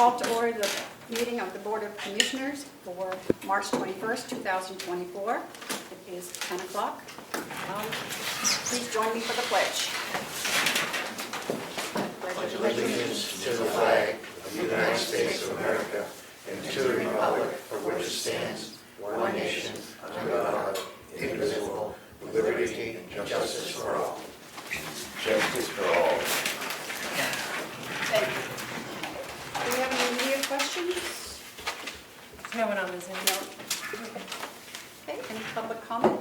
Call to order the meeting of the Board of Commissioners for March 21st, 2024. It is 10 o'clock. Please join me for the pledge. Pledge allegiance to the flag of the United States of America and to the republic for which it stands, one nation, under God, indivisible, with liberty and justice for all. Justice for all. Thank you. Do we have any immediate questions? No one on the Zoom. No. Okay, any public comment?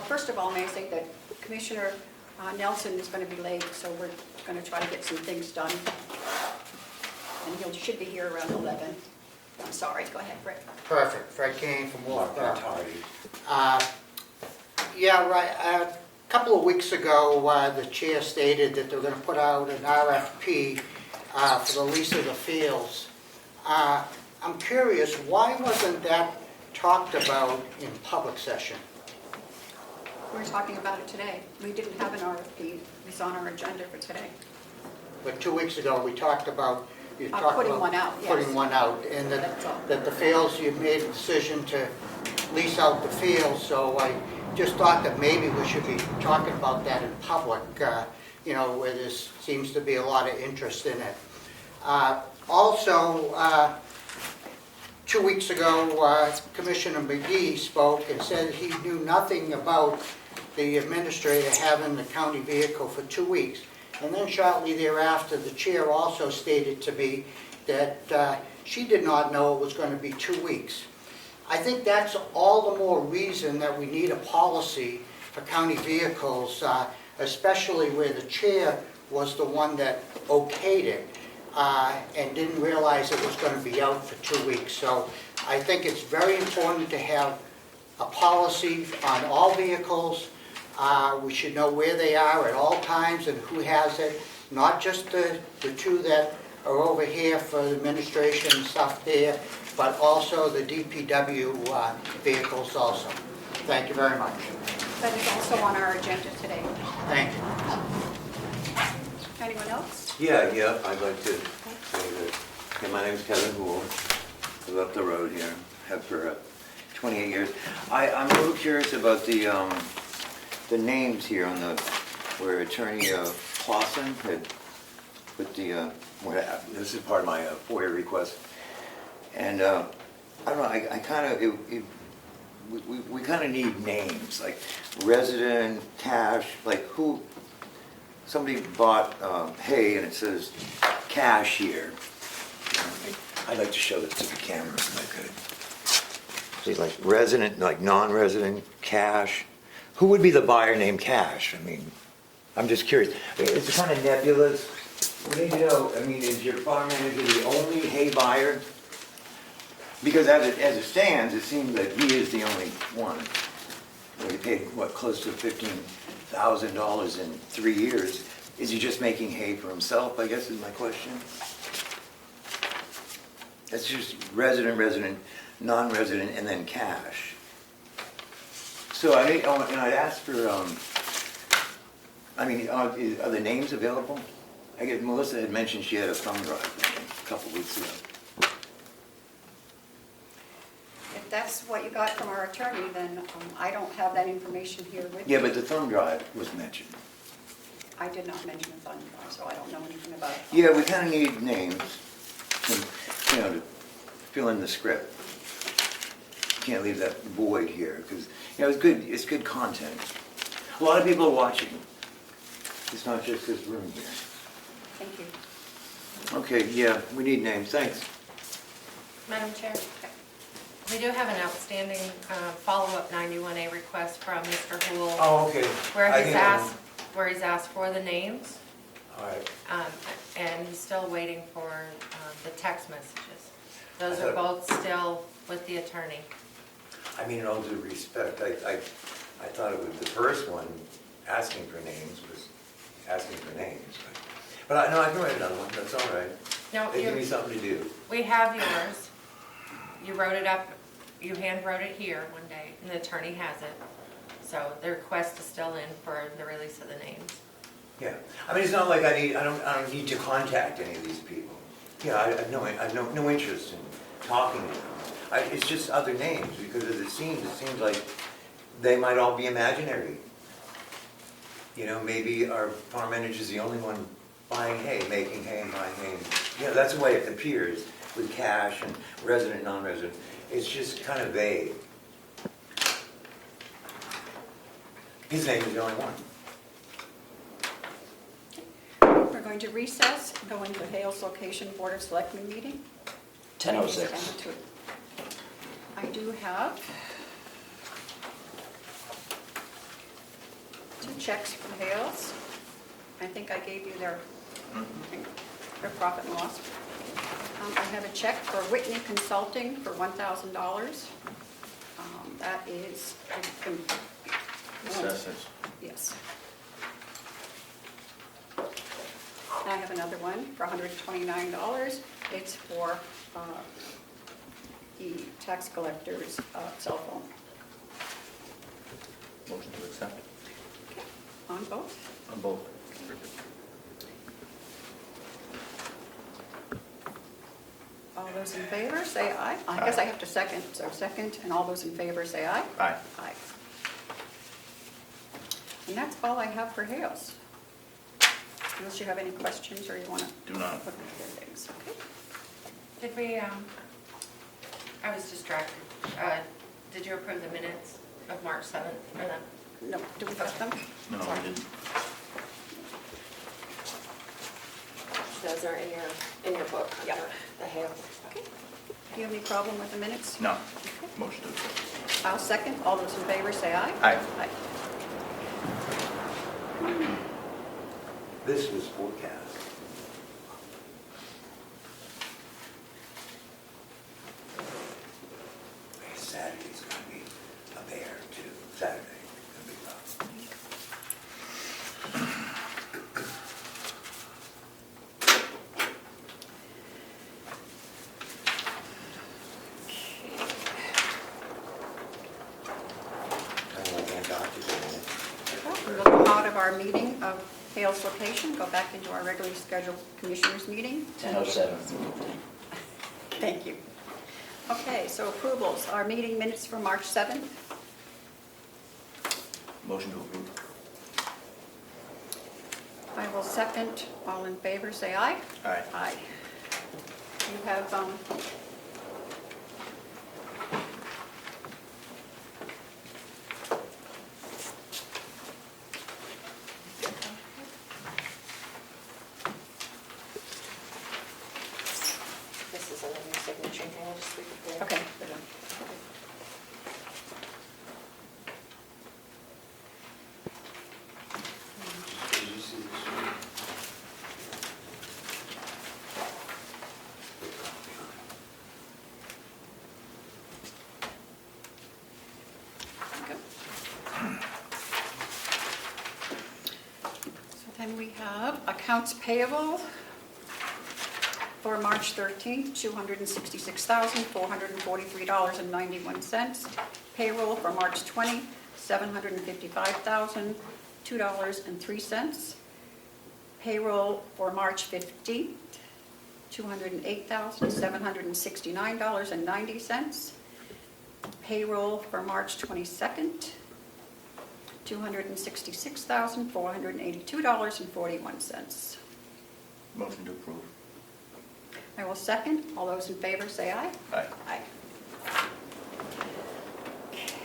First of all, may I say that Commissioner Nelson is going to be late, so we're going to try to get some things done. And he should be here around 11. I'm sorry, go ahead, Fred. Perfect. Fred Kane from Wolf. Tardy. Yeah, right. A couple of weeks ago, the chair stated that they were going to put out an RFP for the lease of the fields. I'm curious, why wasn't that talked about in public session? We're talking about it today. We didn't have an RFP. It's on our agenda for today. But 2 weeks ago, we talked about, you Putting one out, yes. putting one out, and That's all. that the fields, you made a decision to lease out the fields, so I just thought that maybe we should be talking about that in public, you know, where there seems to be a lot of interest in it. Also, 2 weeks ago, Commissioner McGee spoke and said he knew nothing about the administrator having the county vehicle for 2 weeks. And then shortly thereafter, the chair also stated to me that she did not know it was going to be 2 weeks. I think that's all the more reason that we need a policy for county vehicles, especially where the chair was the one that okayed it and didn't realize it was going to be out for 2 weeks. So I think it's very important to have a policy on all vehicles. We should know where they are at all times and who has it, not just the two that are over here for the administration and stuff there, but also the DPW vehicles also. Thank you very much. That is also on our agenda today. Thank you. Anyone else? Yeah, I'd like to say that, okay, my name's Kevin Houle, live up the road here, have for 28 years. I'm a little curious about the names here on the, where Attorney Clausen had put the, this is part of my FOIA request. And I don't know, I kind of, we kind of need names, like resident, cash, like who, somebody bought hay and it says cash here. I'd like to show this to the camera if I could. See, like resident, like non-resident, cash. Who would be the buyer named Cash? I mean, I'm just curious. It's kind of nebulous. We need to know, I mean, is your farm manager the only hay buyer? Because as it stands, it seems that he is the only one. He paid, what, close to $15,000 in 3 years. Is he just making hay for himself, I guess is my question. It's just resident, non-resident, and then cash. So I'd ask for, I mean, are the names available? I guess Melissa had mentioned she had a thumb drive a couple weeks ago. If that's what you got from our attorney, then I don't have that information here with me. Yeah, but the thumb drive was mentioned. I did not mention a fund drive, so I don't know anything about it. Yeah, we kind of need names, and, you know, to fill in the script. Can't leave that void here, because, you know, it's good content. A lot of people are watching. It's not just this room here. Thank you. Okay, yeah, we need names, thanks. Madam Chair, we do have an outstanding follow-up 91A request from Mr. Houle. Oh, okay. Where he's asked for the names. All right. And he's still waiting for the text messages. Those are both still with the attorney. I mean, in all due respect, I thought it was the first one asking for names was asking for names. But I can write another one, that's all right. No, They give me something to do. we have yours. You wrote it up, you hand wrote it here one day, and the attorney has it. So the request is still in for the release of the names. Yeah, I mean, it's not like I don't need to contact any of these people. Yeah, I have no interest in talking to them. It's just other names, because as it seems like they might all be imaginary. You know, maybe our farm manager is the only one buying hay, making hay and buying hay. You know, that's the way it appears with cash and resident, non-resident. It's just kind of vague. His name is the only one. We're going to recess, go into Hales Location Board of Selectmen meeting. 10:06. I do have 2 checks from Hales. I think I gave you their profit and loss. I have a check for Whitney Consulting for $1,000. That is, Assessors. yes. And I have another one for $129. It's for the tax collector's cell phone. Motion to accept On both? on both. All those in favor, say aye. I guess I have to second, so second, and all those in favor, say aye. Aye. Aye. And that's all I have for Hales. Unless you have any questions or you want to Do not. look at the things, okay? Did we, I was distracted. Did you approve the minutes of March 7th or the? No, do we have them? No, I didn't. Those are in your book. Yeah. The Hale. Okay. Do you have any problem with the minutes? No. Motion to accept. I'll second. All those in favor, say aye. Aye. Aye. This was forecast. Saturday's gonna be a bear too. Saturday, gonna be rough. Kind of like Antarctica, isn't it? We'll go out of our meeting of Hales Location, go back into our regularly scheduled commissioners meeting. 10:07. Thank you. Okay, so approvals, our meeting minutes for March 7th. Motion to approve. I will second. All in favor, say aye. Aye. Aye. You have, This is under your signature. Can I just leave it there? okay. Did you see this one? Okay. So then we have accounts payable for March 13th, $266,443.91. Payroll for March 20, $755,002.03. Payroll for March 15th, $208,769.90. Payroll for March 22nd, $266,482.41. Motion to approve. I will second. All those in favor, say aye. Aye. Aye.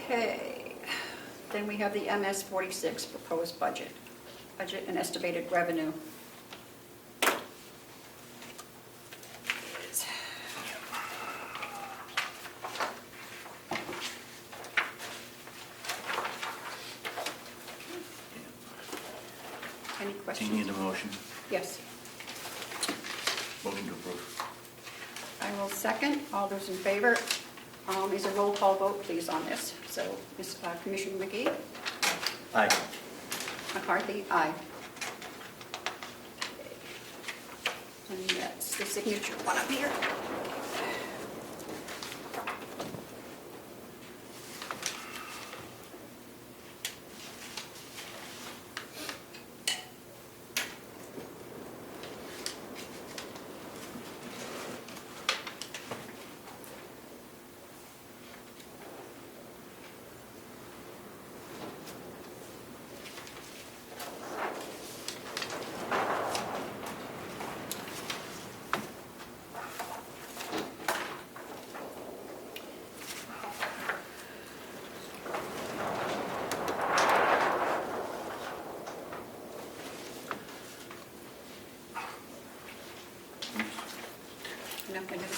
Okay, then we have the MS 46 proposed budget. Budget and estimated revenue. Is- Any Do you questions? need a motion? Yes. Motion to approve. I will second. All those in favor? Is a roll call vote, please, on this. So, Commissioner McGee? Aye. McCarthy? Aye. And that's the signature one up here.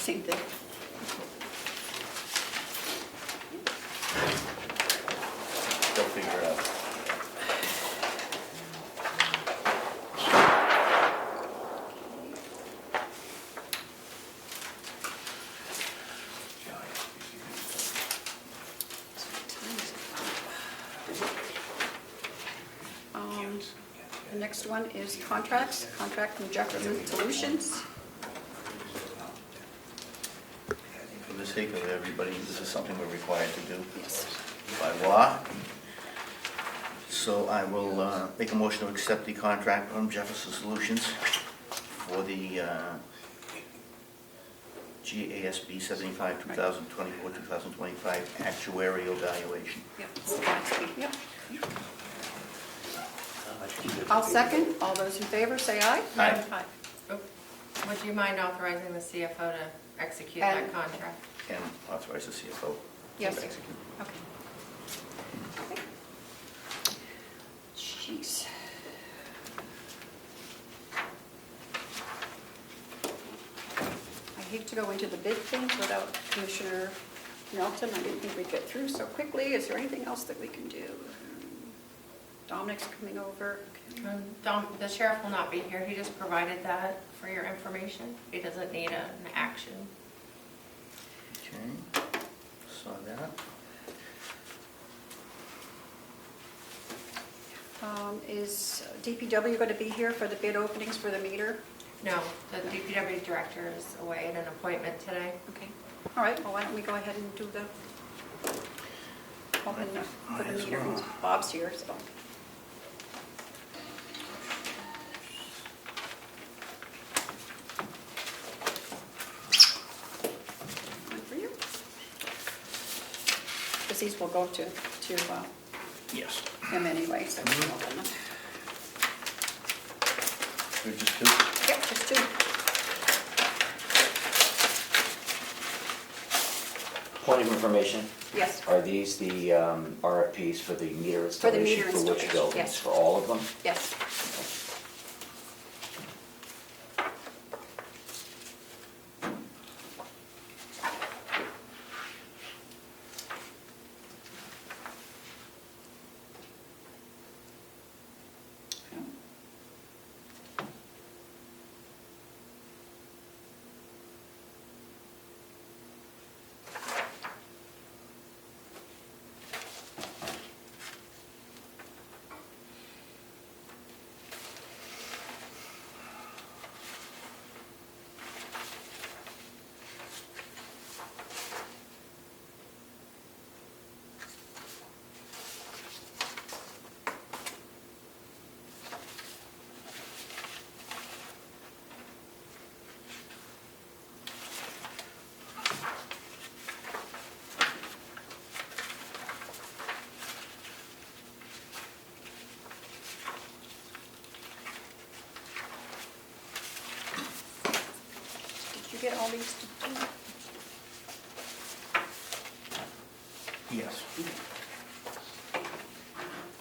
same thing. They'll figure it out. The next one is contracts, contract from Jefferson Solutions. For the sake of everybody, this is something we're required to do Yes. by law. So I will make a motion to accept the contract from Jefferson Solutions for the GASB 75 2024 2025 actuarial valuation. Yep, it's the last one, yep. I'll second. All those in favor, say aye. Aye. Oh, would you mind authorizing the CFO to execute that And- contract? And authorize the CFO Yes. to execute. Okay. Okay. Jeez. I hate to go into the big things without Commissioner Nelson. I didn't think we'd get through so quickly. Is there anything else that we can do? Dominic's coming over. Okay. The sheriff will not be here. He just provided that for your information. He doesn't need an action. Okay, saw that. Is DPW going to be here for the bid openings for the meter? No, the DPW director is away at an appointment today. Okay. All right, well, why don't we go ahead and do the, open the, for the Might as meter. well. Bob's here, so. One for you. Because these will go to Yes. him anyway, so we can open them. We're just two. Yep, just two. Point of information, Yes, are these the RFPs for the meter For the installation? meter For which installation, buildings? yes. For all of them? yes. Did you get all these to do? Yes. I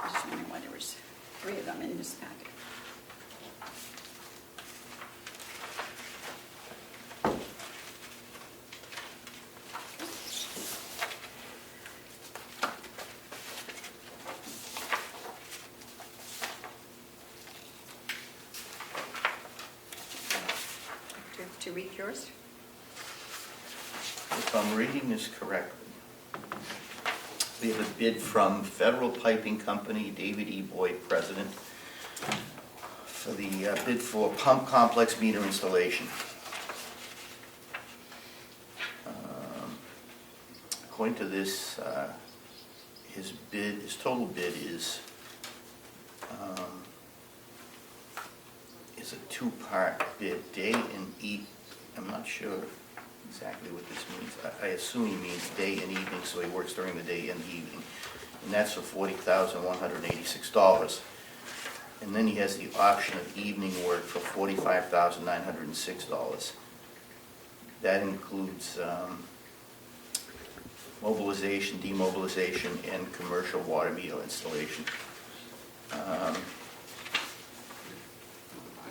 was just wondering why there was 3 of them in this packet. To read yours? If I'm reading this correctly, we have a bid from Federal Piping Company, David E. Boyd, President, for the bid for pump complex meter installation. According to this, his total bid is a 2-part bid, day and evening. I'm not sure exactly what this means. I assume he means day and evening, so he works during the day and the evening. And that's for $40,186. And then he has the option of evening work for $45,906. That includes mobilization, demobilization, and commercial water meter installation.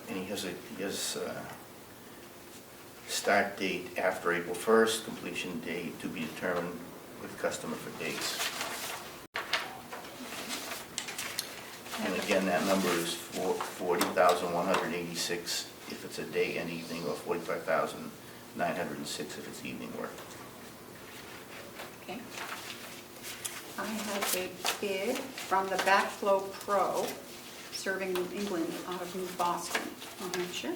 And he has Start date after April 1st, completion date to be determined with customer for dates. And again, that number is 40,186 if it's a day and evening, or 45,906 if it's evening work. Okay. I have a bid from the Backflow Pro, serving New England out of New Boston, New Hampshire.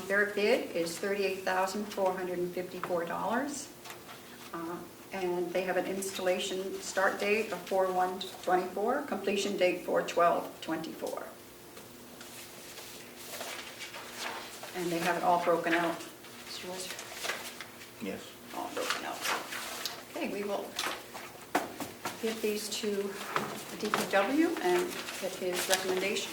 Their bid is $38,454. And they have an installation start date of 4/1/24, completion date 4/12/24. And they have it all broken out. It's yours? Yes. All broken out. Okay, we will give these to the DPW and get his recommendation.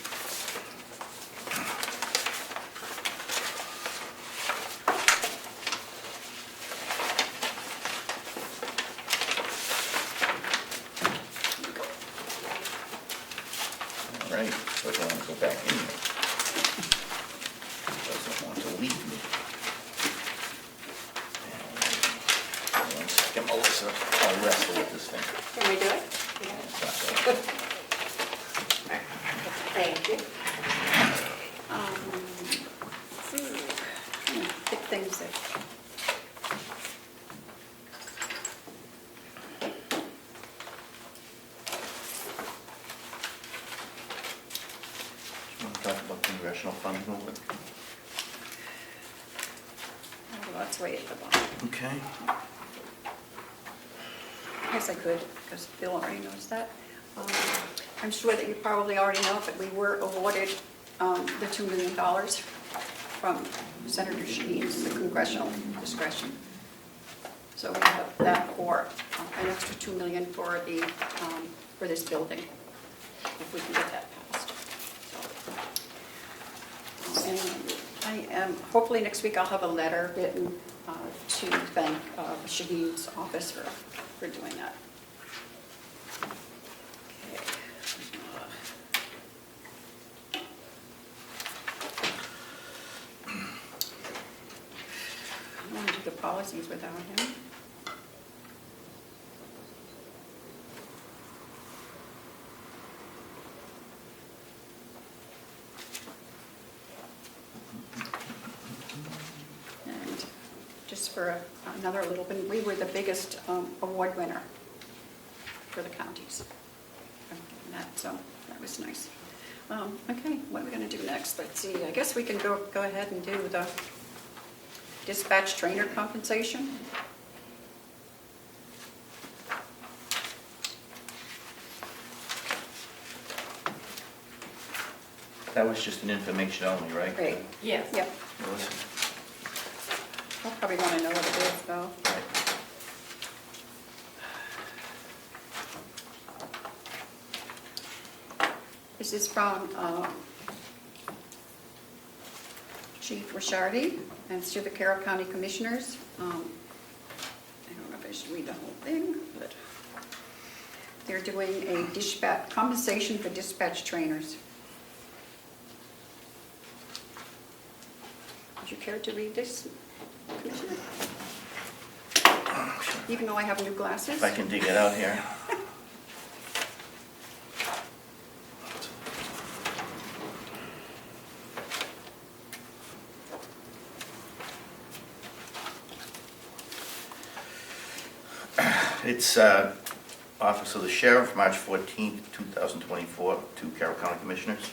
All right, so I don't want to go back in there. Doesn't want to leave me. One second, Melissa, I'll wrestle with this thing. Can we do it? Thank you. Pick things that, You want to talk about congressional funding a little bit? oh, that's way at the bottom. Okay. Yes, I could, because Bill already knows that. I'm sure that you probably already know, but we were awarded the $2 million from Senator Shaheen's congressional discretion. So we have that for an extra $2 million for the, for this building, if we can get that passed. So, and I am, hopefully next week I'll have a letter written to thank Shaheen's office for doing that. Okay. I want to do the policies without him. And just for another little bit, we were the biggest award winner for the counties. So that was nice. Okay, what are we going to do next? Let's see, I guess we can go ahead and do the dispatch trainer compensation. That was just an information only, right? Great. Yes. Yep, Melissa? I'll probably want to know what it is, though. Right. This is from Chief Rishardi, and it's to the Carroll County Commissioners. I don't know if I should read the whole thing, but they're doing a dispatch, compensation for dispatch trainers. Would you care to read this, Commissioner? Even though I have new glasses? If I can dig it out here. It's Office of the Sheriff, March 14th, 2024, to Carroll County Commissioners.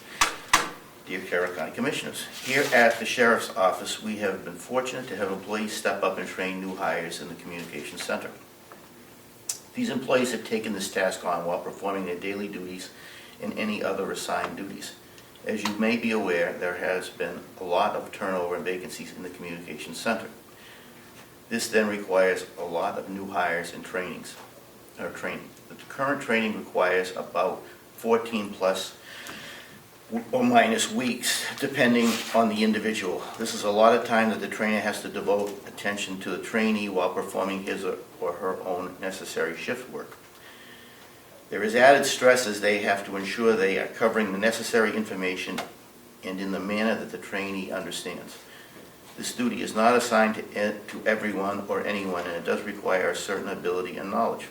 Dear Carroll County Commissioners, here at the Sheriff's Office, we have been fortunate to have employees step up and train new hires in the Communications Center. These employees have taken this task on while performing their daily duties and any other assigned duties. As you may be aware, there has been a lot of turnover and vacancies in the Communications Center. This then requires a lot of new hires and trainings. The current training requires about 14 plus or minus weeks, depending on the individual. This is a lot of time that the trainer has to devote attention to the trainee while performing his or her own necessary shift work. There is added stress as they have to ensure they are covering the necessary information and in the manner that the trainee understands. This duty is not assigned to everyone or anyone, and it does require a certain ability and knowledge.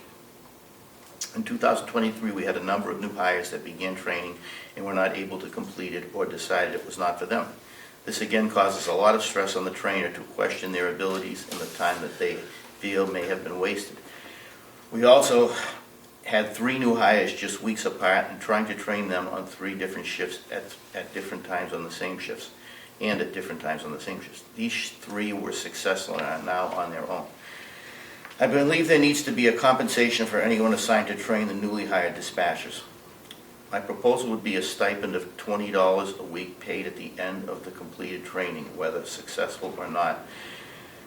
In 2023, we had a number of new hires that began training and were not able to complete it or decided it was not for them. This again causes a lot of stress on the trainer to question their abilities and the time that they feel may have been wasted. We also had 3 new hires just weeks apart and trying to train them on 3 different shifts at different times on the same shifts and at different times on the same shifts. These 3 were successful and are now on their own. I believe there needs to be a compensation for anyone assigned to train the newly hired dispatchers. My proposal would be a stipend of $20 a week paid at the end of the completed training, whether successful or not,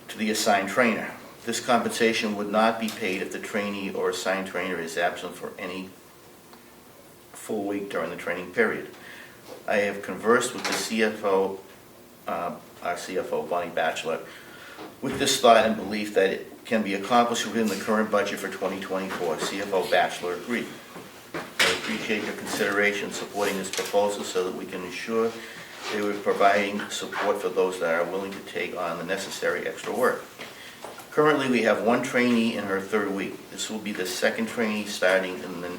to the assigned trainer. This compensation would not be paid if the trainee or assigned trainer is absent for any full week during the training period. I have conversed with the CFO, our CFO, Bonnie Batchelor, with this thought and belief that it can be accomplished within the current budget for 2024. CFO Batchelor agreed. I appreciate your consideration supporting this proposal so that we can ensure that we're providing support for those that are willing to take on the necessary extra work. Currently, we have 1 trainee in her 3rd week. This will be the second trainee starting, and then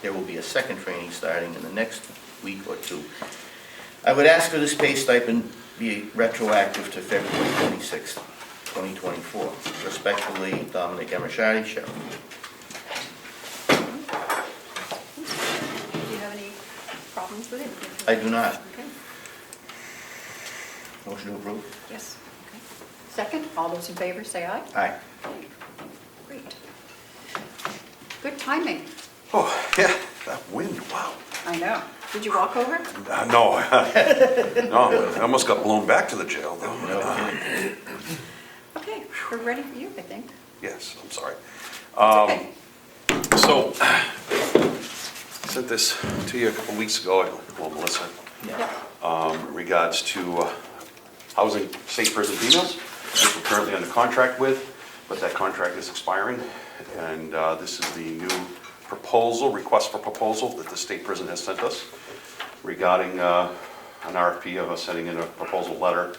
there will be a second trainee starting in the next week or 2. I would ask for this pay stipend be retroactive to February 26th, 2024. Respectfully, Dominic Emershardi, Sheriff. Do you have any problems with it? I do not. Okay, Motion to approve? yes. Okay. Second, all those in favor say aye. Aye. Great. Good timing. Oh, yeah, that wind, wow. I know. Did you walk over? No, no, I almost got blown back to the jail, though. No kidding. Okay, we're ready for you, I think. Yes, I'm sorry. Okay. So, I sent this to you a couple weeks ago, well, Melissa, Yep. in regards to housing state prison females, which we're currently under contract with, but that contract is expiring. And this is the new proposal, request for proposal that the state prison has sent us regarding an RFP of us sending in a proposal letter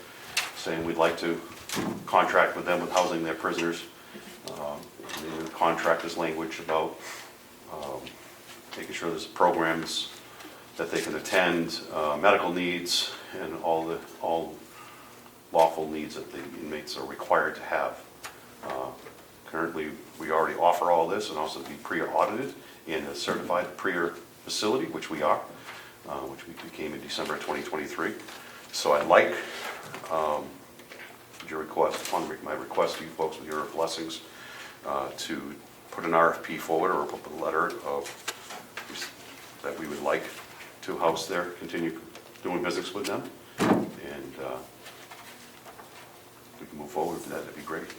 saying we'd like to contract with them with housing their prisoners. The contract is language about making sure there's programs that they can attend, medical needs, and all lawful needs that the inmates are required to have. Currently, we already offer all this and also be pre-audited in a certified PREA facility, which we are, which we became in December of 2023. So I'd like your request, upon my request to you folks with your blessings, to put an RFP forward or put a letter of that we would like to house there, continue doing business with them, and we can move forward with that. That'd be great.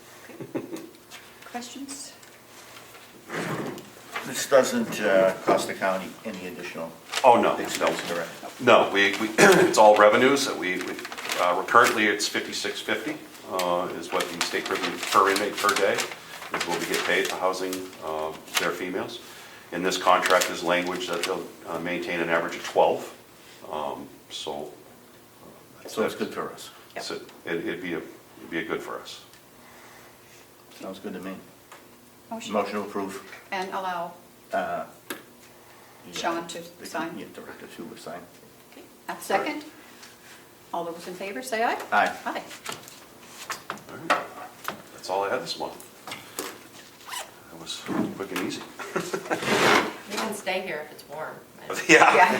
Questions? This doesn't cost the county any additional Oh, no, expense, correct? no, we it's all revenues that we're currently it's $56.50 is what the state prison per inmate per day is what we get paid for housing their females. In this contract is language that they'll maintain an average of 12. So it's good for us. so it'd be a good for us. Sounds good to me. Motion. Motion to approve. And allow Sean to sign. Yeah, director to sign. Okay. At second, all those in favor say aye. Aye. Aye. All right. That's all I had this month. That was quick and easy. You can stay here if it's warm. Yeah. Yeah.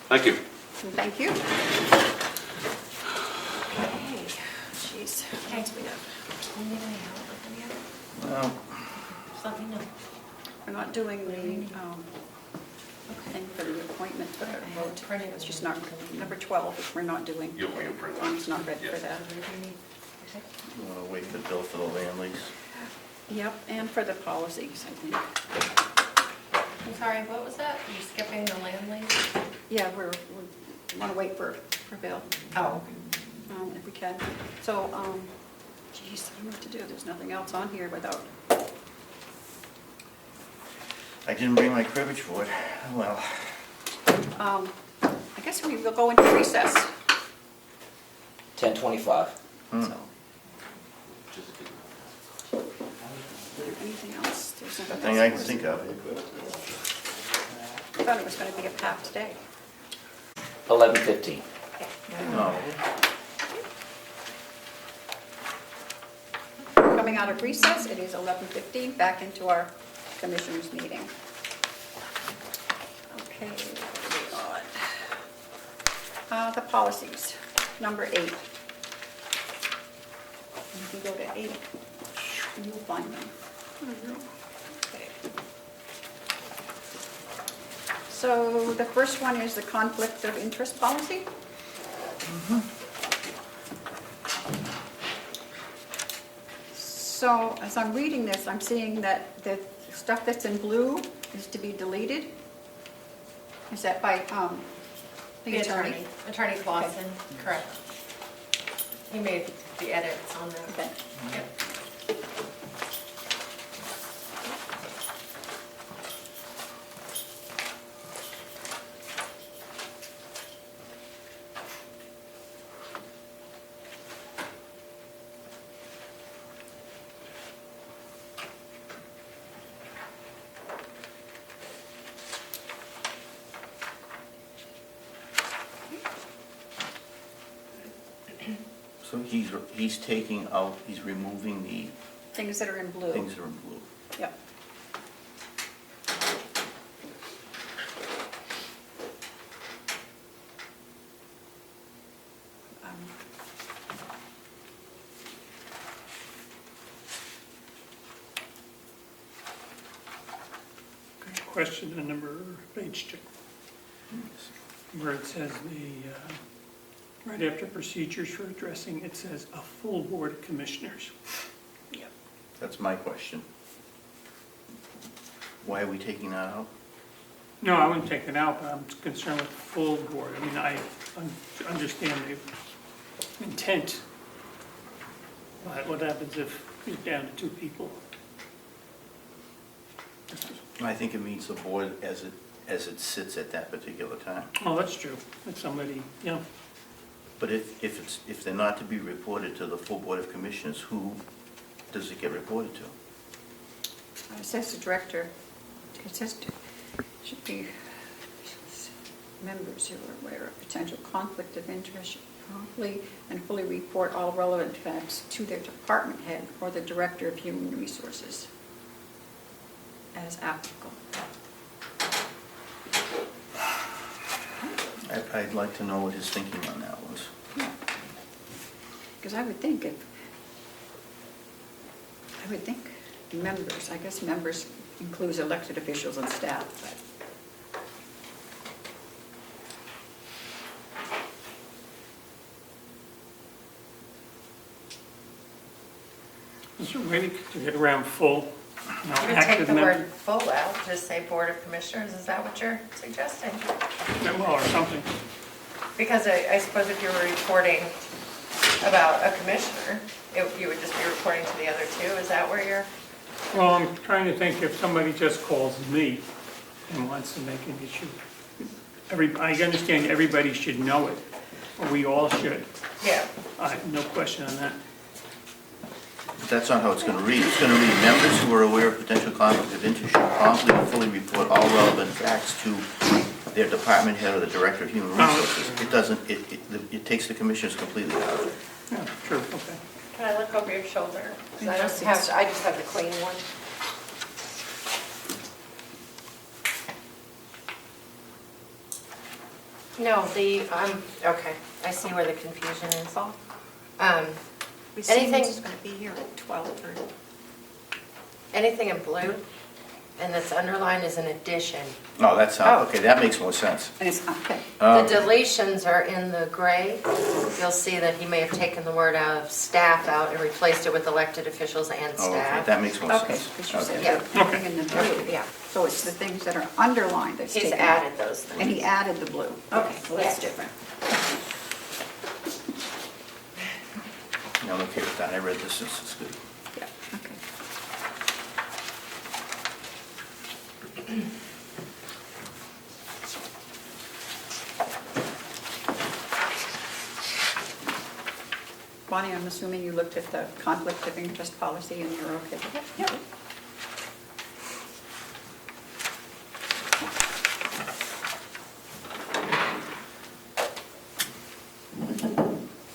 Thank you. Thank you. Okay, jeez. What else we got? You need any help with any of it? Well, Just let me know. We're not doing the thing for the appointment for the vote. It's just not, number 12, we're not doing. You'll print it. It's not ready for Yes. that. you want to wait for the bill for the land lease? Yep, and for the policies, I think. I'm sorry, what was that? Are you skipping the land lease? Yeah, we want to wait for Bill, Oh, if we can. So, geez, I don't know what to do. There's nothing else on here without, I didn't bring my cribbage board. Well, I guess we will go into recess. 10:25. So. Is there anything else? There's nothing Thing I can else. think of. I thought it was going to be a packed day. 11:15. No. Coming out of recess, it is 11:15, back into our commissioners' meeting. Okay, moving on. The policies, number 8. You can go to 8, and you'll find them. Okay. So the first one is the conflict of interest policy. So as I'm reading this, I'm seeing that the stuff that's in blue is to be deleted. Is that by The attorney, Attorney Clausen, correct. He made the edits on the. Okay. Yep. So he's taking out, he's removing the Things that are in blue. things that are in blue. Yep. Question on number, page 2, where it says right after procedures for addressing, it says a full board of commissioners. Yep. That's my question. Why are we taking that out? No, I wouldn't take it out, but I'm concerned with the full board. I mean, I understand the intent, but what happens if you're down to 2 people? I think it means the board as it sits at that particular time. Oh, that's true. If somebody, yeah. But if they're not to be reported to the full board of commissioners, who does it get reported to? It says the director. It says should be members who are aware of potential conflict of interest should promptly and fully report all relevant facts to their department head or the director of human resources as applicable. I'd like to know what his thinking on that was. Because I would think members, I guess members includes elected officials and staff, but. Is there a way to get around full? You would take active the member? word full out, just say Board of Commissioners, is that what you're suggesting? Well, or something. Because I suppose if you were reporting about a commissioner, you would just be reporting to the other 2, is that where you're? Well, I'm trying to think if somebody just calls me and wants to make an issue. I understand everybody should know it, or we all should. Yeah. No question on that. But that's not how it's going to read. It's going to read, members who are aware of potential conflict of interest should promptly and fully report all relevant facts to their department head or the director of human resources. It doesn't, it takes the commissioners completely out of it. Yeah, true, okay. Can I look over your shoulder? 'Cause I just have the clean one. No, okay, I see where the confusion is. Anything- is going to be here at 12:30. Anything in blue and that's underlined is an addition. Oh, that's Oh. how, okay, that makes more sense. And it's, okay. The deletions are in the gray. You'll see that he may have taken the word out of staff out and replaced it with elected officials and Oh, okay, staff. that makes more Okay, sense. because you Okay. said Yeah. everything in the blue. Yeah, So it's the things that are underlined that's he's taken out. added those things. And he added the blue. Okay, well, that's Yes. different. No, I'm okay with that. I read this, this is good. Yeah, okay. Bonnie, I'm assuming you looked at the conflict of interest policy and you're okay with it? Yeah.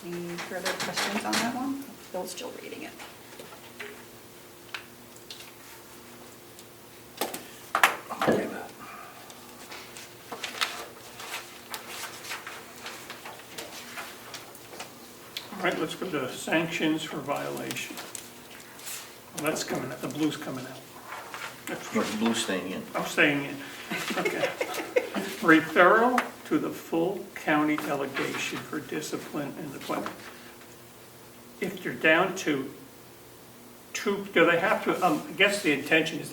Any further questions on that one? Bill's still reading it. All right, let's go to sanctions for violation. Well, that's coming out, the blue's coming out. That's Or blue staying in. I'm staying in. Okay. Referral to the full county delegation for discipline and appointment. If you're down to two, do they have to, I guess the intention is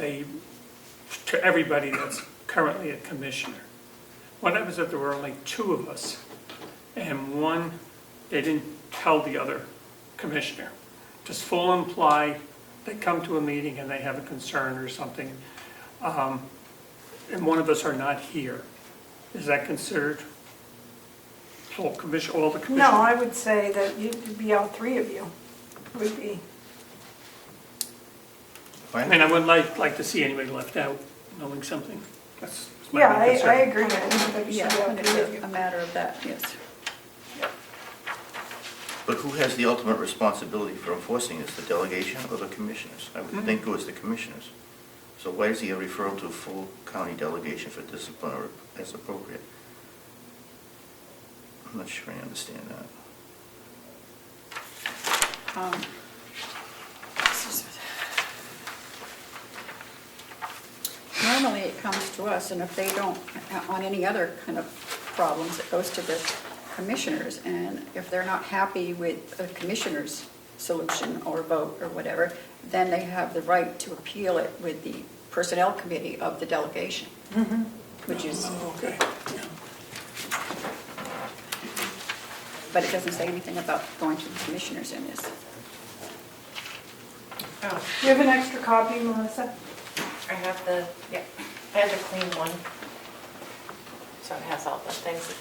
to everybody that's currently a commissioner. What happens if there were only two of us and one, they didn't tell the other commissioner? Just full imply, they come to a meeting and they have a concern or something, and one of us are not here. Is that considered full commission, all the commissioners? No, I would say that you'd be all three of you would be. I mean, I wouldn't like to see anybody left out, knowing something. That's my Yeah, only concern. I agree that everybody Yeah, should be all when three of it's you. a matter of that, yes. But who has the ultimate responsibility for enforcing this, the delegation or the commissioners? I would think it was the commissioners. So why is he a referral to a full county delegation for discipline or as appropriate? I'm not sure I understand that. Normally it comes to us, and if they don't, on any other kind of problems, it goes to the commissioners, and if they're not happy with a commissioner's solution or vote or whatever, then they have the right to appeal it with the personnel committee of the delegation, which is, Okay. but it doesn't say anything about going to the commissioners in this. Oh, Do you have an extra copy, Melissa? I have the, yeah, I have the clean one. So it has all the things that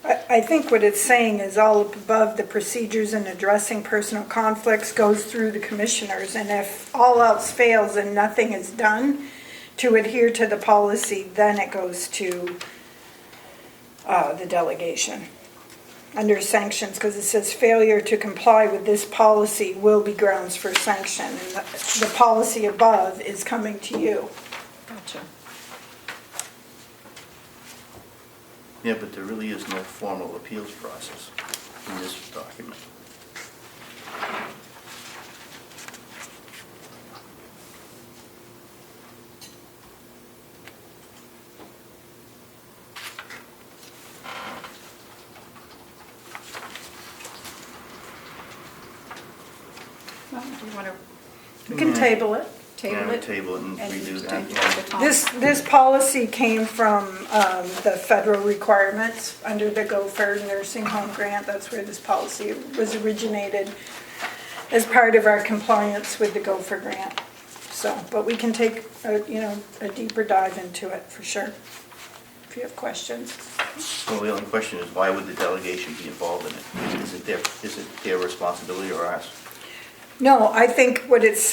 I think what it's saying is all above the procedures in addressing personal conflicts goes through the commissioners, and if all else fails and nothing is done to adhere to the policy, then it goes to the delegation under sanctions, because it says failure to comply with this policy will be grounds for sanction, and the policy above is coming to you. Gotcha. Yeah, but there really is no formal appeals process in this document. Well, do you want to We can table it. table Yeah, it? table it and redo just that. take the time? This policy came from the federal requirements under the Gopher Nursing Home Grant. That's where this policy was originated as part of our compliance with the Gopher Grant. So, but we can take a deeper dive into it for sure, if you have questions. Well, the only question is, why would the delegation be involved in it? Is it their responsibility or ours? No, I think what it's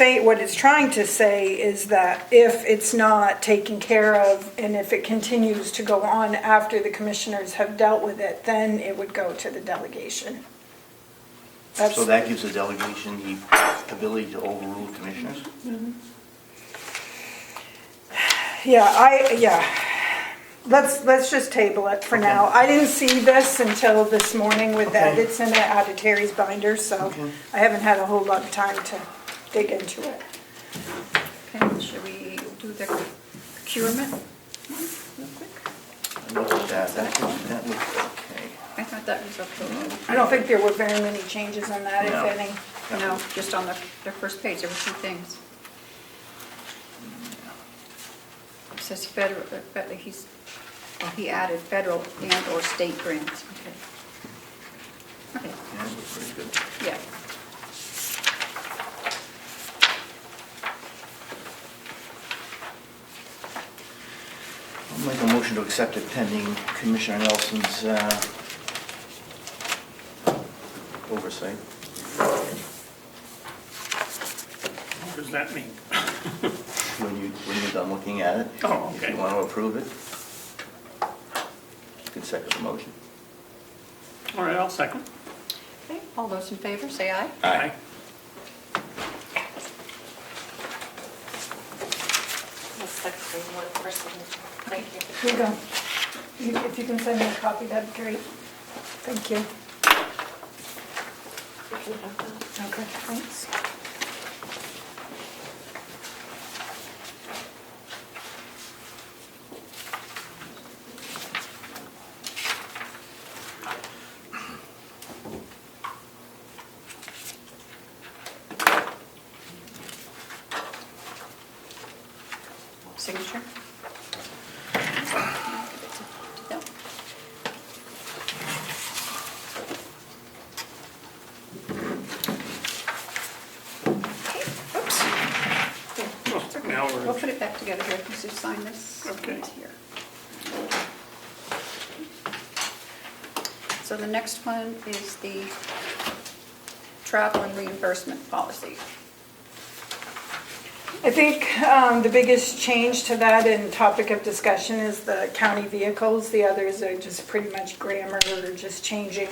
trying to say is that if it's not taken care of and if it continues to go on after the commissioners have dealt with it, then it would go to the delegation. So that gives the delegation the ability to overrule commissioners? Yeah, let's just table it for now. I didn't see this until this morning with the Okay. edits in it out of Terry's binder, so Okay. I haven't had a whole lot of time to dig into it. Okay, should we do the procurement one real quick? I looked at that, that looks okay. I thought that was okay. I don't think there were very many changes on that, if No. any. No, just on the first page, there were two things. It says federal, he added federal and/or state grants. Okay. Okay, Yeah, it looks pretty good. yeah. I'll make a motion to accept it pending Commissioner Nelson's oversight. What does that mean? When you're done looking at it. Oh, If okay. you want to approve it, you can second the motion. All right, I'll second. Okay, all those in favor, say aye. Aye. Let's stick with one person. Thank you. Here you go. If you can send me a copy, that'd be great. Thank you. You can have that. Okay, thanks. Signature? No. Okay, oops. Oh, now We'll we're, put it back together here, you just sign this. Okay. It's here. So the next one is the travel and reimbursement policy. I think the biggest change to that and topic of discussion is the county vehicles. The others are just pretty much grammar or just changing,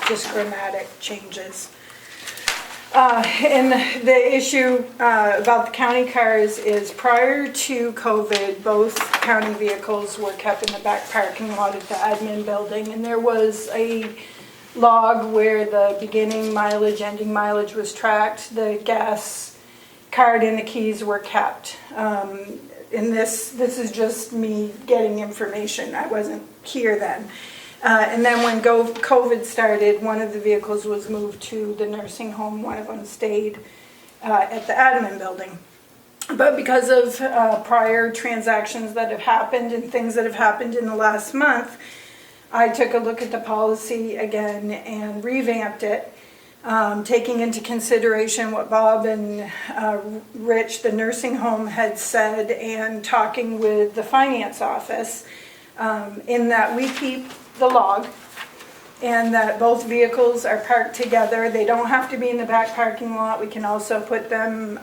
just grammatic changes. And the issue about the county cars is prior to COVID, both county vehicles were kept in the back parking lot at the admin building. And there was a log where the beginning mileage, ending mileage was tracked. The gas card and the keys were kept. And this is just me getting information. I wasn't here then. And then when COVID started, one of the vehicles was moved to the nursing home. One of them stayed at the admin building. But because of prior transactions that have happened and things that have happened in the last month, I took a look at the policy again and revamped it, taking into consideration what Bob and Rich, the nursing home, had said, and talking with the finance office, in that we keep the log and that both vehicles are parked together. They don't have to be in the back parking lot. We can also put them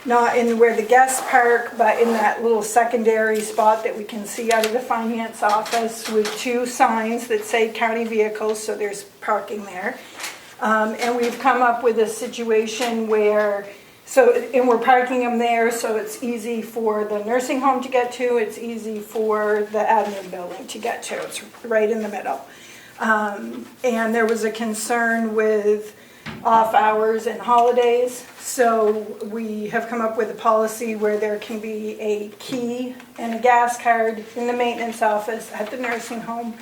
not in where the guests park, but in that little secondary spot that we can see out of the finance office with two signs that say county vehicles, so there's parking there. And we've come up with a situation where, and we're parking them there, so it's easy for the nursing home to get to, it's easy for the admin building to get to, it's right in the middle. And there was a concern with off hours and holidays, so we have come up with a policy where there can be a key and a gas card in the maintenance office at the nursing home,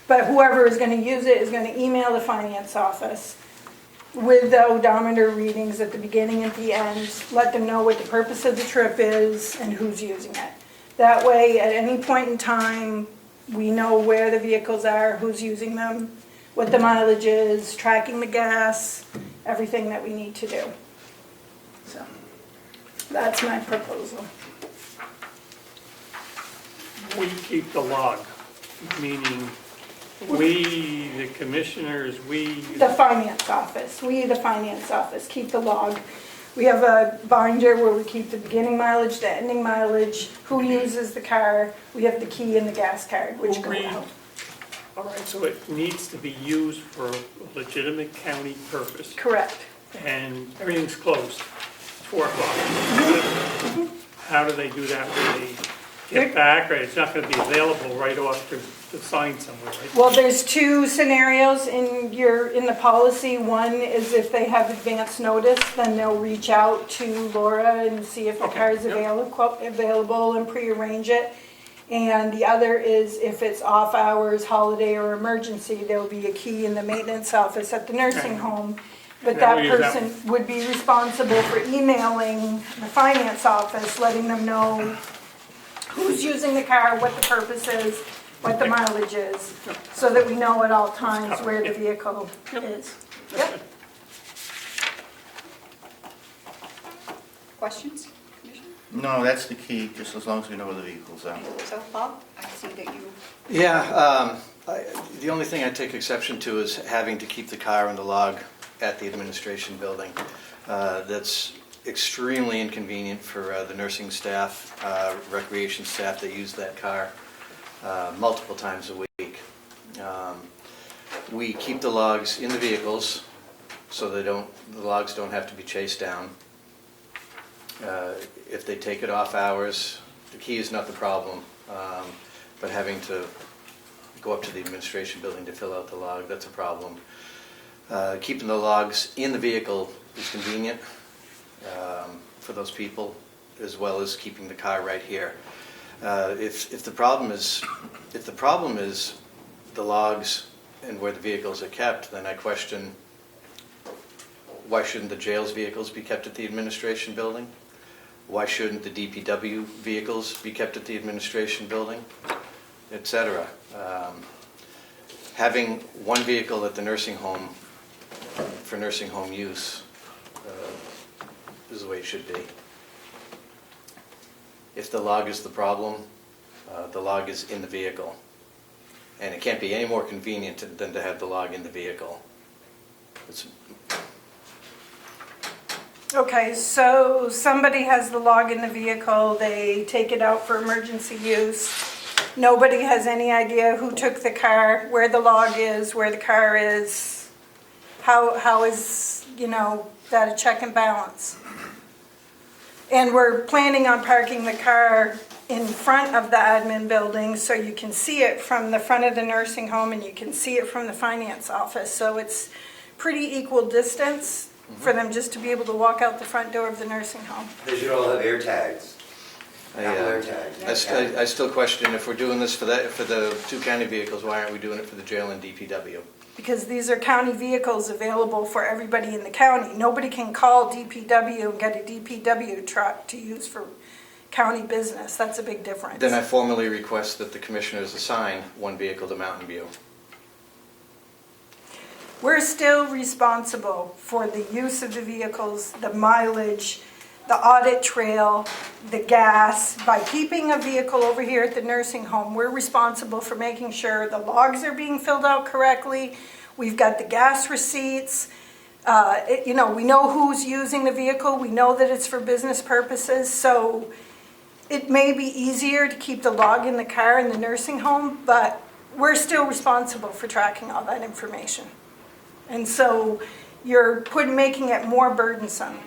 but whoever is going to use it is going to email the finance office with the odometer readings at the beginning and the end, let them know what the purpose of the trip is and who's using it. That way, at any point in time, we know where the vehicles are, who's using them, what the mileage is, tracking the gas, everything that we need to do. So, that's my proposal. we keep the log, meaning we, the commissioners, The finance office, the finance office, keep the log. We have a binder where we keep the beginning mileage, the ending mileage, who uses the car. We have the key and the gas card, which go out. All right, so it needs to be used for a legitimate county purpose, Correct. and everything's closed, 4 o'clock. How do they do that when they get back, or it's not gonna be available right off to sign somewhere, right? Well, there's two scenarios in the policy. One is if they have advance notice, then they'll reach out to Laura and see if the Okay, car is yep. available and prearrange it. And the other is if it's off hours, holiday, or emergency, there'll be a key in the maintenance office at the nursing Okay. home. But Yeah, that we'll use that person would be responsible for emailing the finance office, letting them know who's using the car, what the purpose is, what the mileage is, so that we know at all times where the vehicle is. Yep. Questions, Commissioner? No, that's the key, just as long as we know where the vehicles are. So, Bob, I see that you, Yeah, the only thing I take exception to is having to keep the car in the log at the administration building. That's extremely inconvenient for the nursing staff, recreation staff that use that car multiple times a week. We keep the logs in the vehicles so the logs don't have to be chased down. If they take it off hours, the key is not the problem, but having to go up to the administration building to fill out the log, that's a problem. Keeping the logs in the vehicle is convenient for those people, as well as keeping the car right here. If the problem is the logs and where the vehicles are kept, then I question why shouldn't the jail's vehicles be kept at the administration building? Why shouldn't the DPW vehicles be kept at the administration building, etc. Having one vehicle at the nursing home for nursing home use is the way it should be. If the log is the problem, the log is in the vehicle. And it can't be any more convenient than to have the log in the vehicle. Okay, so somebody has the log in the vehicle, they take it out for emergency use. Nobody has any idea who took the car, where the log is, where the car is. How is, that a check and balance? And we're planning on parking the car in front of the admin building so you can see it from the front of the nursing home and you can see it from the finance office. So it's pretty equal distance for them just to be able to walk out the front door of the nursing home. They should all have air tags. Apple air tags. I still question if we're doing this for the two county vehicles, why aren't we doing it for the jail and DPW? Because these are county vehicles available for everybody in the county. Nobody can call DPW and get a DPW truck to use for county business. That's a big difference. Then I formally request that the commissioners assign one vehicle to Mountain View. We're still responsible for the use of the vehicles, the mileage, the audit trail, the gas. By keeping a vehicle over here at the nursing home, we're responsible for making sure the logs are being filled out correctly. We've got the gas receipts. We know who's using the vehicle. We know that it's for business purposes. So it may be easier to keep the log in the car in the nursing home, but we're still responsible for tracking all that information. And so you're making it more burdensome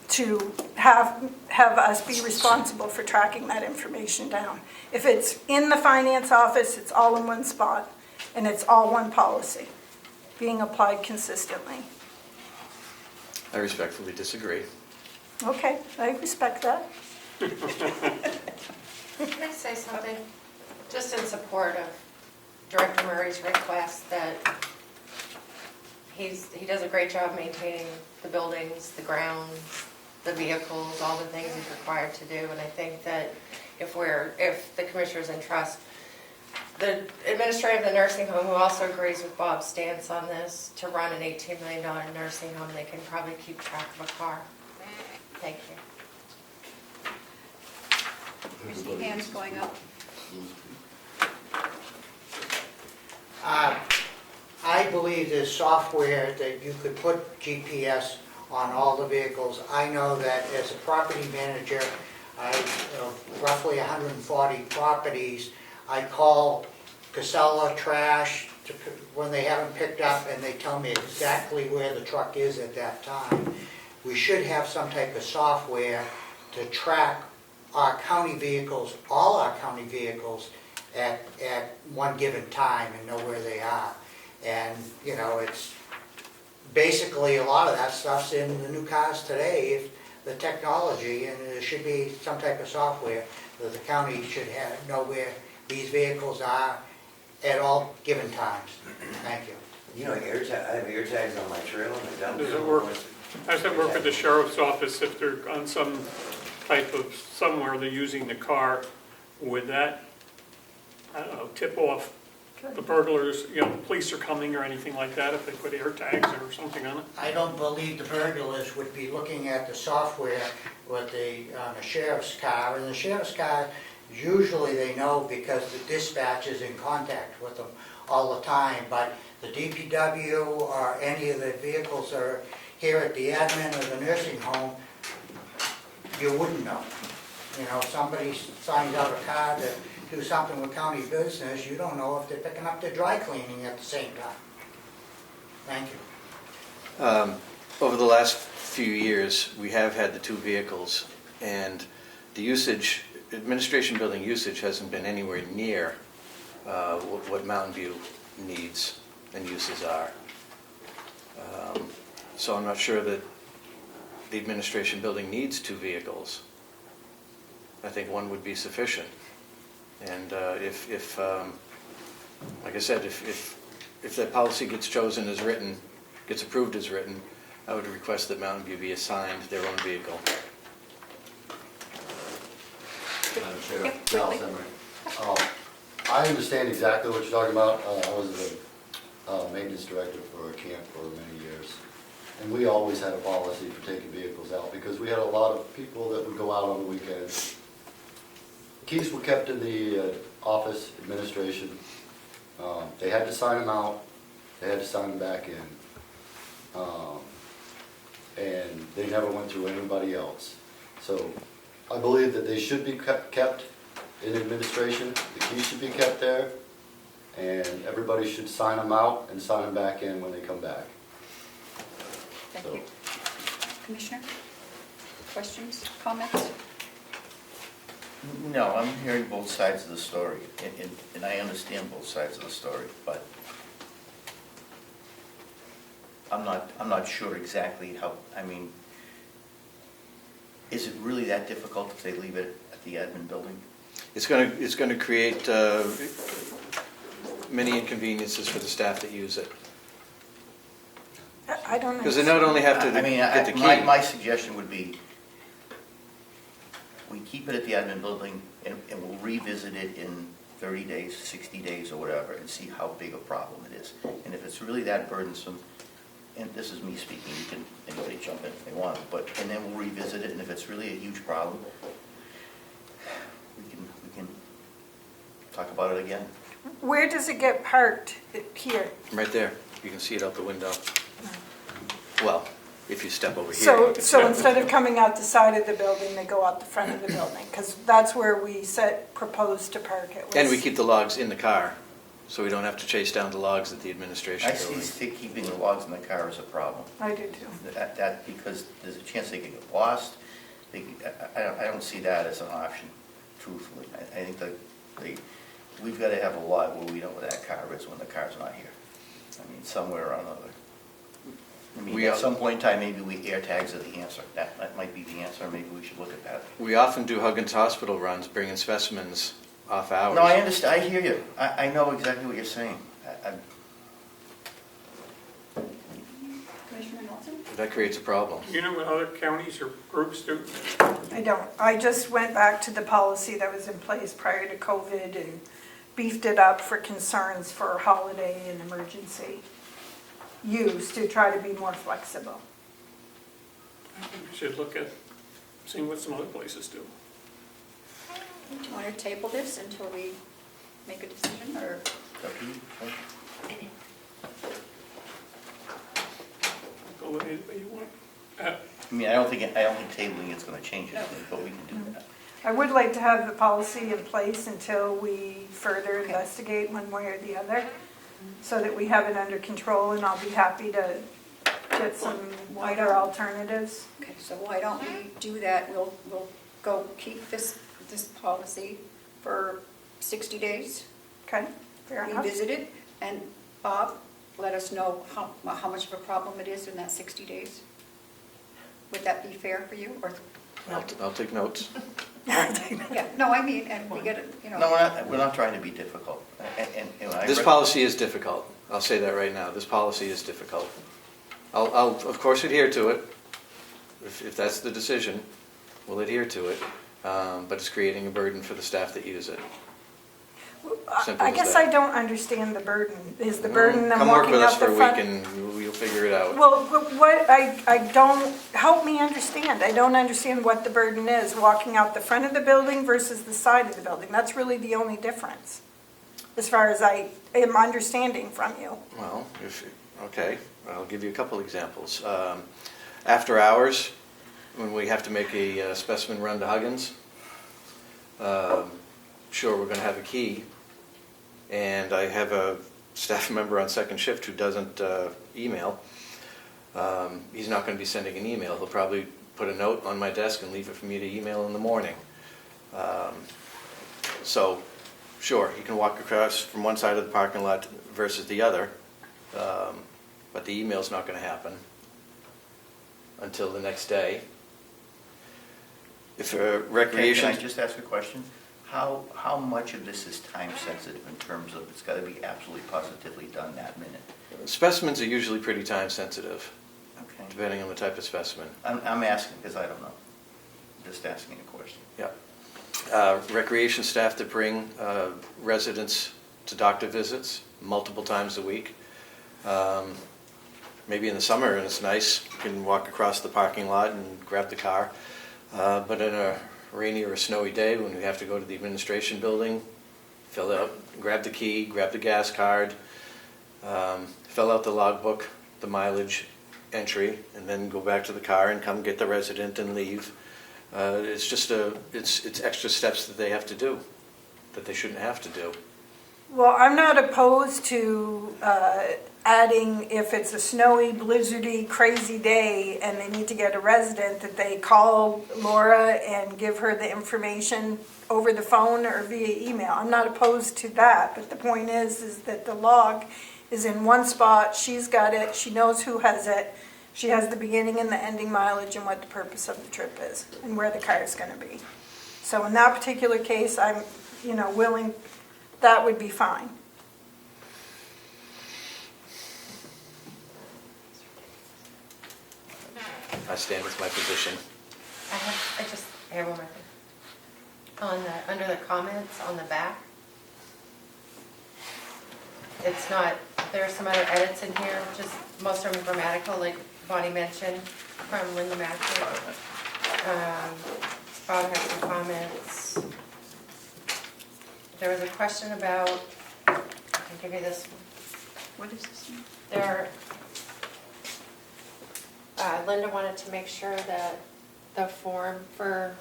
to have us be responsible for tracking that information down. If it's in the finance office, it's all in one spot, and it's all one policy, being applied consistently. I respectfully disagree. Okay, I respect that. Can I say something? Just in support of Director Murray's request that he does a great job maintaining the buildings, the grounds, the vehicles, all the things he's required to do. And I think that if the commissioner's in trust, the administrator of the nursing home, who also agrees with Bob's stance on this, to run an $18 million nursing home, they can probably keep track of a car. Thank you. I see hands going up. I believe there's software that you could put GPS on all the vehicles. I know that as a property manager, roughly 140 properties, I call Casella Trash when they haven't picked up, and they tell me exactly where the truck is at that time. We should have some type of software to track our county vehicles, all our county vehicles, at one given time and know where they are. And, you know, it's basically a lot of that stuff's in the new cars today, if the technology, and there should be some type of software that the county should know where these vehicles are at all given times. Thank you. You know, I have air tags on my trailer and I dump Does them. it work? How does that work with the sheriff's office if they're on some type of, somewhere they're using the car? Would that, I don't know, tip off the burglars, you know, the police are coming or anything like that if they put air tags or something on it? I don't believe the burglars would be looking at the software with the sheriff's car. And the sheriff's car, usually they know because the dispatch is in contact with them all the time. But the DPW or any of the vehicles that are here at the admin or the nursing home, you wouldn't know. You know, somebody signs out a car to do something with county business, you don't know if they're picking up their dry cleaning at the same time. Thank you. Over the last few years, we have had the two vehicles, and the usage, administration building usage hasn't been anywhere near what Mountain View needs and uses are. So I'm not sure that the administration building needs two vehicles. I think one would be sufficient. And if like I said, if that policy gets chosen as written, gets approved as written, I would request that Mountain View be assigned their own vehicle. Madam Chair, Yep, Al quickly. Semery. I understand exactly what you're talking about. I was the maintenance director for a camp for many years. And we always had a policy for taking vehicles out because we had a lot of people that would go out on the weekends. Keys were kept in the office administration. They had to sign them out. They had to sign them back in. And they never went through anybody else. So I believe that they should be kept in administration. The keys should be kept there. And everybody should sign them out and sign them back in when they come back. Thank So- you. Commissioner? Questions, comments? No, I'm hearing both sides of the story, and I understand both sides of the story, but I'm not sure exactly how, I mean, is it really that difficult if they leave it at the admin building? It's going to create many inconveniences for the staff that use it. I don't know. Because they not only have to I mean, get the key. my suggestion would be, we keep it at the admin building, and we'll revisit it in 30 days, 60 days, or whatever, and see how big a problem it is. And if it's really that burdensome, and this is me speaking, you can, anybody jump in if they want, but, and then we'll revisit it, and if it's really a huge problem, we can talk about it again. Where does it get parked? Here. Right there. You can see it out the window. Well, if you step over here. you So, can so see it. instead of coming out the side of the building, they go out the front of the building? Because that's where we proposed to park it. And we keep the logs in the car, so we don't have to chase down the logs at the administration I building. see keeping the logs in the car as a problem. I do too. That, because there's a chance they could get lost. I don't see that as an option, truthfully. I think that we've got to have a log where we know where that car is when the car's not here. I mean, somewhere or another. I mean, at some point in time, maybe air tags are the answer. That might be the answer, maybe we should look at that. We often do Huggins Hospital runs, bringing specimens off hours. No, I understand, I hear you. I know exactly what you're saying. Commissioner Nelson? That creates a problem. Do you know what other counties or groups do? I don't. I just went back to the policy that was in place prior to COVID and beefed it up for concerns for holiday and emergency use to try to be more flexible. We should look at seeing what some other places do. Do you want to table this until we make a decision, or? Go with it, but you want. I mean, I don't think tabling it's going to change anything, but we can do that. I would like to have the policy in place until we further investigate one way or the other, so that we have it under control, and I'll be happy to get some wider alternatives. Okay, so why don't we do that? We'll go keep this policy for 60 days, Okay, fair enough. revisit it, and Bob, let us know how much of a problem it is in that 60 days. Would that be fair for you, or? I'll take notes. Yeah, no, I mean, and we get it, you know. No, we're not trying to be difficult. And I This re- policy is difficult. I'll say that right now. This policy is difficult. I'll of course adhere to it. If that's the decision, we'll adhere to it. But it's creating a burden for the staff that use it. Simple I as guess that. I don't understand the burden. Is the burden them Come work walking with us out for the a front? week and we'll figure it out. Well, what, I don't, help me understand. I don't understand what the burden is, walking out the front of the building versus the side of the building. That's really the only difference, as far as I am understanding from you. Well, okay, I'll give you a couple examples. After hours, when we have to make a specimen run to Huggins, sure, we're going to have a key, and I have a staff member on second shift who doesn't email. He's not going to be sending an email. He'll probably put a note on my desk and leave it for me to email in the morning. So, sure, he can walk across from one side of the parking lot versus the other, but the email's not going to happen until the next day. If recreation... Can I just ask a question? How much of this is time sensitive in terms of it's got to be absolutely positively done that minute? Specimens are usually pretty time sensitive, Okay. depending on the type of specimen. I'm asking because I don't know. Just asking a question. Yeah. Recreation staff that bring residents to doctor visits multiple times a week. Maybe in the summer, and it's nice, you can walk across the parking lot and grab the car. But in a rainy or a snowy day, when we have to go to the administration building, fill out, grab the key, grab the gas card, fill out the logbook, the mileage entry, and then go back to the car and come get the resident and leave. It's just it's extra steps that they have to do, that they shouldn't have to do. Well, I'm not opposed to adding, if it's a snowy, blizzardy, crazy day and they need to get a resident, that they call Laura and give her the information over the phone or via email. I'm not opposed to that, but the point is that the log is in one spot, she's got it, she knows who has it, she has the beginning and the ending mileage and what the purpose of the trip is and where the car is going to be. So in that particular case, I'm, willing, that would be fine. I stand with my position. I have one more thing. Under the comments on the back, it's not, there are some other edits in here, just most of them grammatical, like Bonnie mentioned, from Linda Matthew. Bob has some comments. There was a question about, I can give you this one. What is this? Linda wanted to make sure that the form for...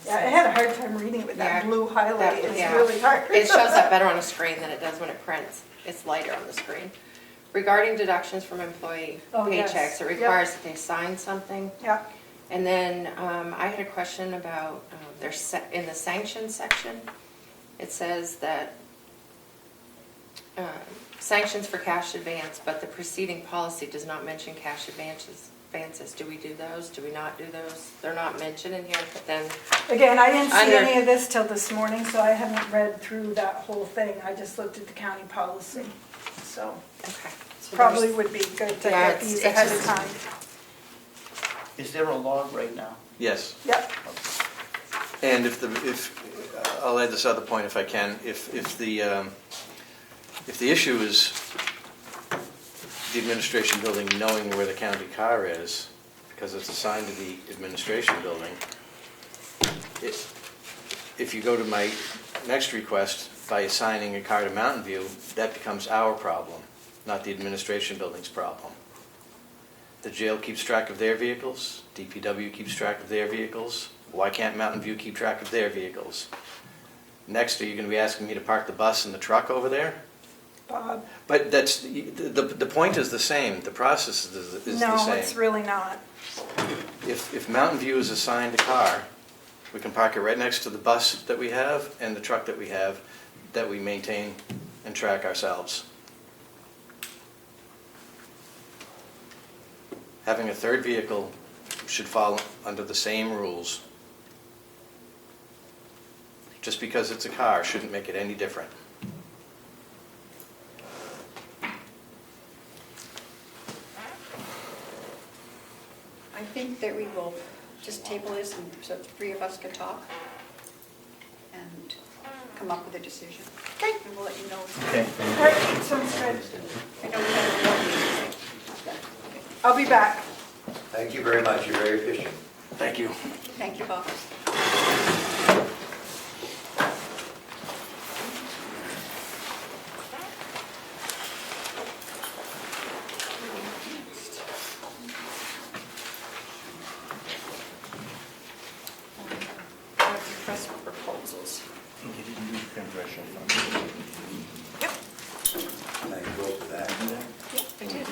Yeah, I had a hard time reading it with that Yeah, blue highlight. It's yeah. really hard. It shows up better on a screen than it does when it prints. It's lighter on the screen. Regarding deductions from employee Oh, yes. paychecks, it Yep. requires that they sign something. Yeah. And then I had a question about, in the sanctions section, it says that sanctions for cash advance, but the preceding policy does not mention cash advances. Do we do those? Do we not do those? They're not mentioned in here, but then, Again, I didn't see Under- any of this till this morning, so I haven't read through that whole thing. I just looked at the county policy. So okay. So probably there's- would be good to Yeah, get it's- these it's ahead of just- time. Is there a log right now? Yes. Yep. And I'll add this other point if I can. If the issue is the administration building knowing where the county car is, because it's assigned to the administration building, if you go to my next request by assigning a car to Mountain View, that becomes our problem, not the administration building's problem. The jail keeps track of their vehicles, DPW keeps track of their vehicles. Why can't Mountain View keep track of their vehicles? Next, are you going to be asking me to park the bus and the truck over there? Bob? But that's, the point is the same, the process is the same. No, it's really not. if Mountain View is assigned a car, we can park it right next to the bus that we have and the truck that we have, that we maintain and track ourselves. Having a third vehicle should fall under the same rules. Just because it's a car shouldn't make it any different. I think that we will just table this and so the three of us can talk and come up with a decision. Okay. And we'll let you know. Okay. All right, sounds good. I know we have a board meeting. I'll be back. Thank you very much, you're very efficient. Thank you. Thank you, Bob. Request for proposals. You didn't do congressional fund. Thank you both for that. I did.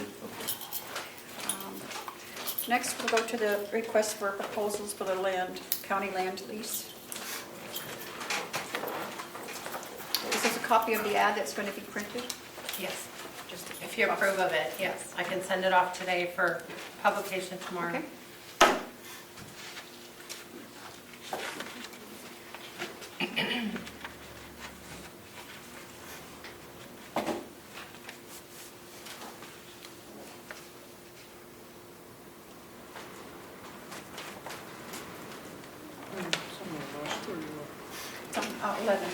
Next, we'll go to the request for proposals for the county land lease. Is this a copy of the ad that's going to be printed? Yes, Just if you approve of it, yes. I can send it off today for publication tomorrow. Okay. It's on 11.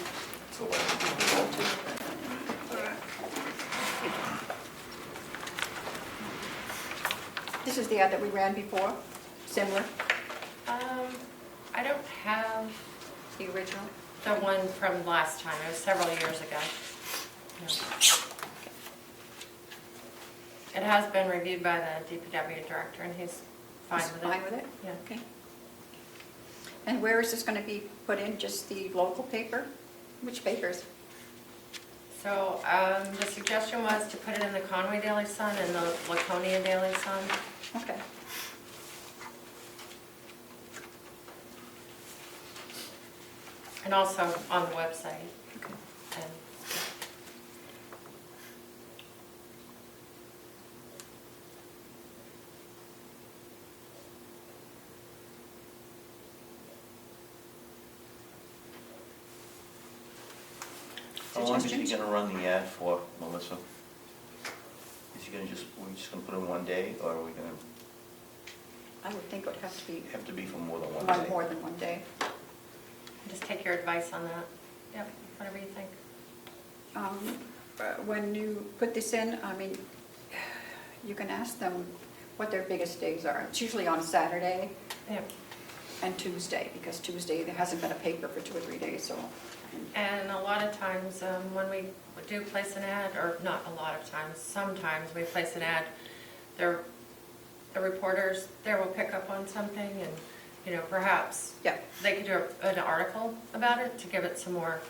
This is the ad that we ran before, similar, I don't have the original. the one from last time, it was several years ago. No. It has been reviewed by the DPW director and he's fine Is with it. Fine with it? Yeah. Okay. And where is this going to be put in? Just the local paper? Which papers? So the suggestion was to put it in the Conway Daily Sun and the Laconia Daily Sun. Okay. And also on the website. Okay. And How long is he Suggestions? gonna run the ad for, Melissa? Is he gonna we just gonna put in one day, or are we gonna I would think it would have to be have to be for more than one day? more than one day. just take your advice on that. Yep, whatever you think. When you put this in, I mean, you can ask them what their biggest days are. It's usually on Saturday Yeah. and Tuesday, because Tuesday there hasn't been a paper for 2 or 3 days, so. And a lot of times when we do place an ad, or not a lot of times, sometimes we place an ad, the reporters there will pick up on something and, you know, perhaps Yeah. they could do an article about it to give it some more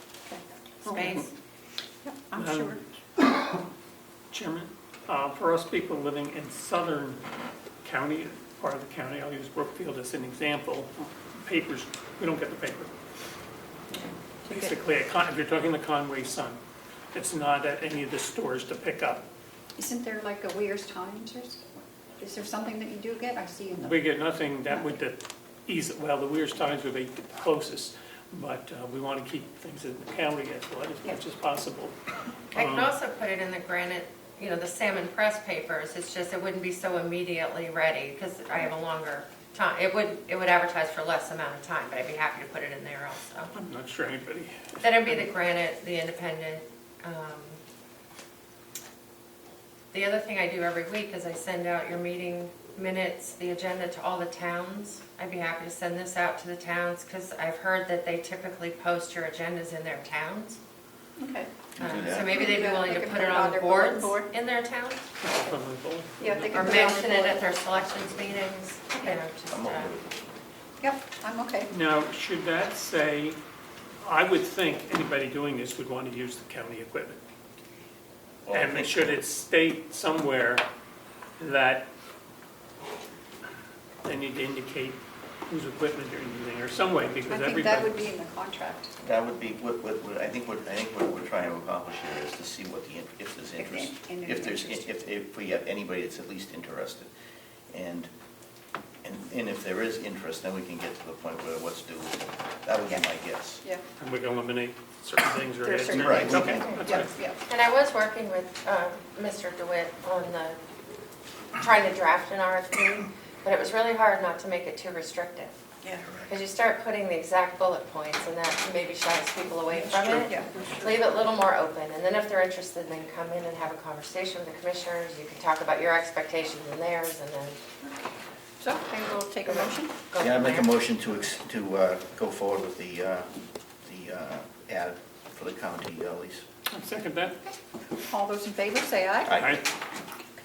Okay. space. Yeah, I'm sure. Chairman, for us people living in southern county, part of the county, I'll use Brookfield as an example, papers, we don't get the paper. Basically, if you're talking the Conway Sun, it's not at any of the stores to pick up. Isn't there like a Weir's Times or something? Is there something that you do get? I see in the. We get nothing that would ease, well, the Weir's Times are the closest, but we want to keep things in the county as much as possible. I can also put it in the Granite, you know, the Salmon Press papers, it's just it wouldn't be so immediately ready, because I have a longer time. It would advertise for less amount of time, but I'd be happy to put it in there also. I'm not sure anybody. Then it'd be the Granite, the Independent. The other thing I do every week is I send out your meeting minutes, the agenda to all the towns. I'd be happy to send this out to the towns, because I've heard that they typically post your agendas in their towns. Okay. So maybe they'd be willing to They can put it on the their bulletin boards board. in their towns, Yeah, if they or can put it on mention the it board. at their selections meetings, you know, just, I'm okay with it. Yep, I'm okay. Now, should that say, I would think anybody doing this would want to use the county equipment. Well, I And think- should it state somewhere that they need to indicate whose equipment or anything, or some way, because I everybody. think that would be in the contract. That would be, I think what we're trying to accomplish here is to see what if there's interest. If we have anybody that's at least interested. And if there is interest, then we can get to the point where what's due. That would be my guess. Yeah. And we can eliminate certain things or There are add certain certain things. things. Okay, Right. that's Yeah, fine. yeah. And I was working with Mr. DeWitt on trying to draft an RFP, but it was really hard not to make it too restrictive. Yeah. Because you start putting the exact bullet points, and that maybe shies people away from it. Yeah. Leave it a little more open, and then if they're interested, then come in and have a conversation with the commissioners. You can talk about your expectations and theirs, and then So I will take a motion. go Yeah, I from make a there. motion to go forward with the ad for the county lease. I'll second that. All those in favor, say aye. Aye. Aye.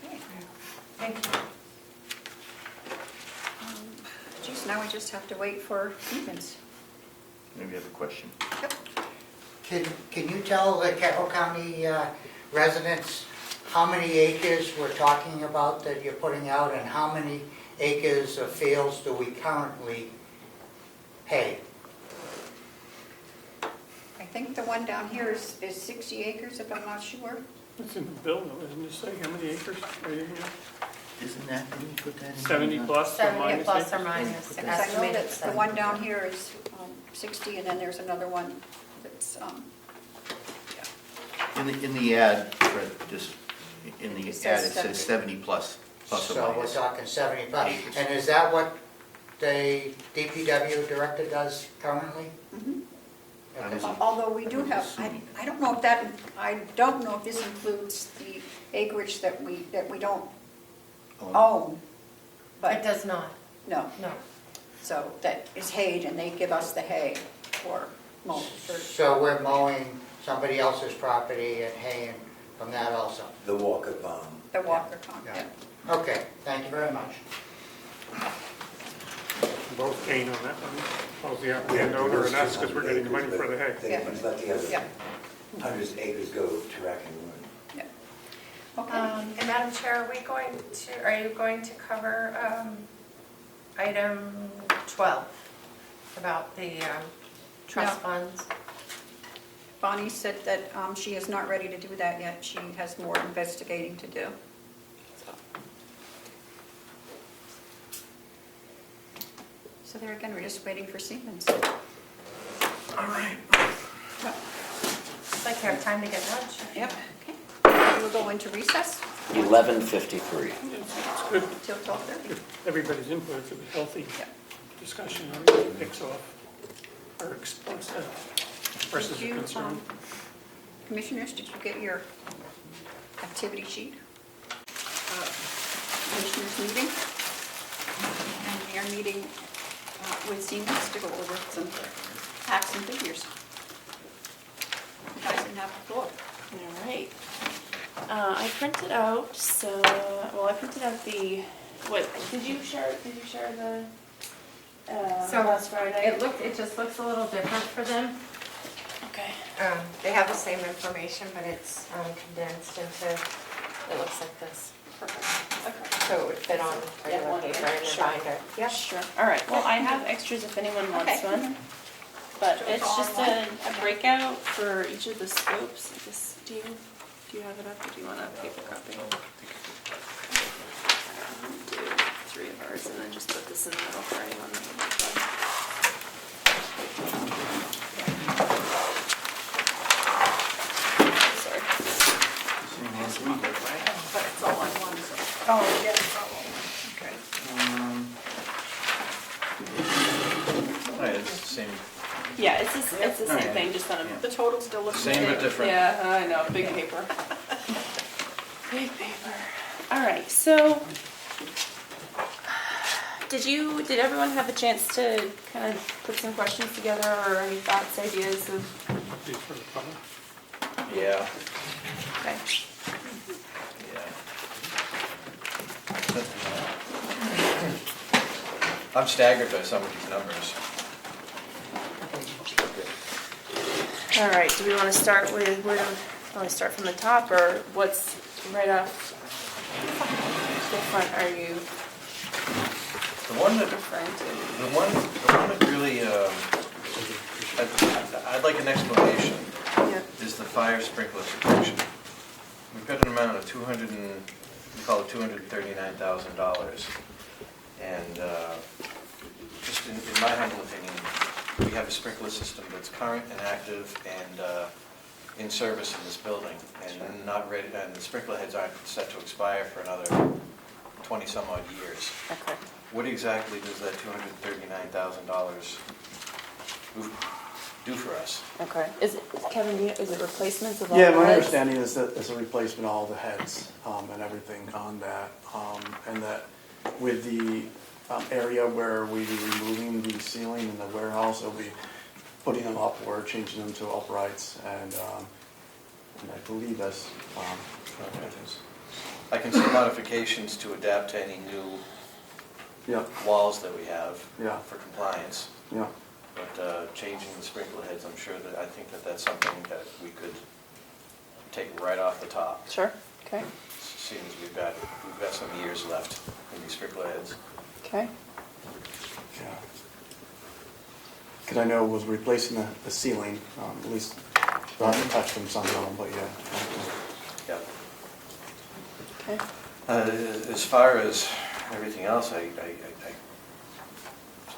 Okay. Thank you. Geez, now we just have to wait for Stevens. Maybe you have a question. Can you tell the Carroll County residents how many acres we're talking about that you're putting out, and how many acres of fields do we currently pay? I think the one down here is 60 acres, if I'm not sure. It's in the bill, though, isn't it? Say how many acres? Right in here? Isn't that, didn't you put that in? 70 plus or 70 minus plus acres? or minus, Because I know estimated that the 70. one down here is 60, and then there's another one that's, In the ad, Fred, just, in the It ad, says it says 70 plus or So we're minus. talking 75. Acres. And is that what the DPW director does currently? mhm. How does Okay. it- Although we do have, I don't know if that, I don't know if this includes the acreage that we don't own, It but does not, no. no. So that is hayed, and they give us the hay for mowing. So we're mowing somebody else's property and haying from that also? The Walker Farm. The Walker Pond, Yeah. yeah. Okay, thank you very much. Both gain on that one, both the applicant owner and us, because we're getting the money for the hay. Yeah. Let the other Yeah. hundreds of acres go to Rack and Ruin. Yeah. Okay. And Madam Chair, are you going to cover item 12 about the trust No. funds? Bonnie said that she is not ready to do that yet. She has more investigating to do. So there again, we're just waiting for Siemens. All right. It's like you have time to get lunch. Yep, okay. We'll go into recess 11:53. It's good, till 12:30. everybody's input, it's a healthy Yeah. discussion, everybody picks off or expresses Did a you, concern. Commissioners, did you get your activity sheet? Commissioners meeting? And we are meeting with Siemens to go over some facts and figures. You guys can have the floor. All right. I printed out I printed out did you share the, So last Friday? It just looks a little different for them. Okay. They have the same information, but it's condensed into, it looks like this. So it would fit on regular one paper here, in the sure. binder. Yeah. Sure. All right, well, I have extras if anyone wants Okay. one. But So it's it's just all a breakout for each of the scopes. Do you have it up, or do you want a paper copy? Do 3 of ours, and then just put this in the middle for anyone that would like. Sorry. But it's all on one, so. Oh, yeah, it's all on one. Okay. Oh, yeah, it's the same, Yeah, it's the same Okay. thing, just on a. The total still looks the same same. but different. Yeah, I know, big paper. Big paper. All right, so did everyone have a chance to kind of put some questions together or any thoughts, ideas of? These for the public. yeah, Okay. yeah. I'm staggered by some of these numbers. All right, do we want to start with, want to start from the top or what's right off the front are you? The one that, referring to? the one that really, I'd like an explanation, Yep. is the fire sprinkler protection. We've got an amount of we call it $239,000. And just in my humble opinion, we have a sprinkler system that's current and active and in service in this building, and not ready, and the sprinkler heads aren't set to expire for another 20 some odd years. Okay. What exactly does that $239,000 do for us? Okay. Is it, Kevin, is it replacements of all Yeah, the my heads? understanding is that it's a replacement of all the heads and everything on that. And that with the area where we be removing the ceiling in the warehouse, it'll be putting them upward, changing them to uprights, and I believe that's what it is. I can see modifications to adapt to any new Yeah, walls that we have Yeah. for compliance. yeah. But changing the sprinkler heads, I think that that's something that we could take right off the top, Sure. Okay. seeing as we've got some years left in these sprinkler heads. Okay. Yeah. Because I know it was replacing the ceiling, at least, I haven't touched them some of them, but yeah. Yeah. Okay. As far as everything else,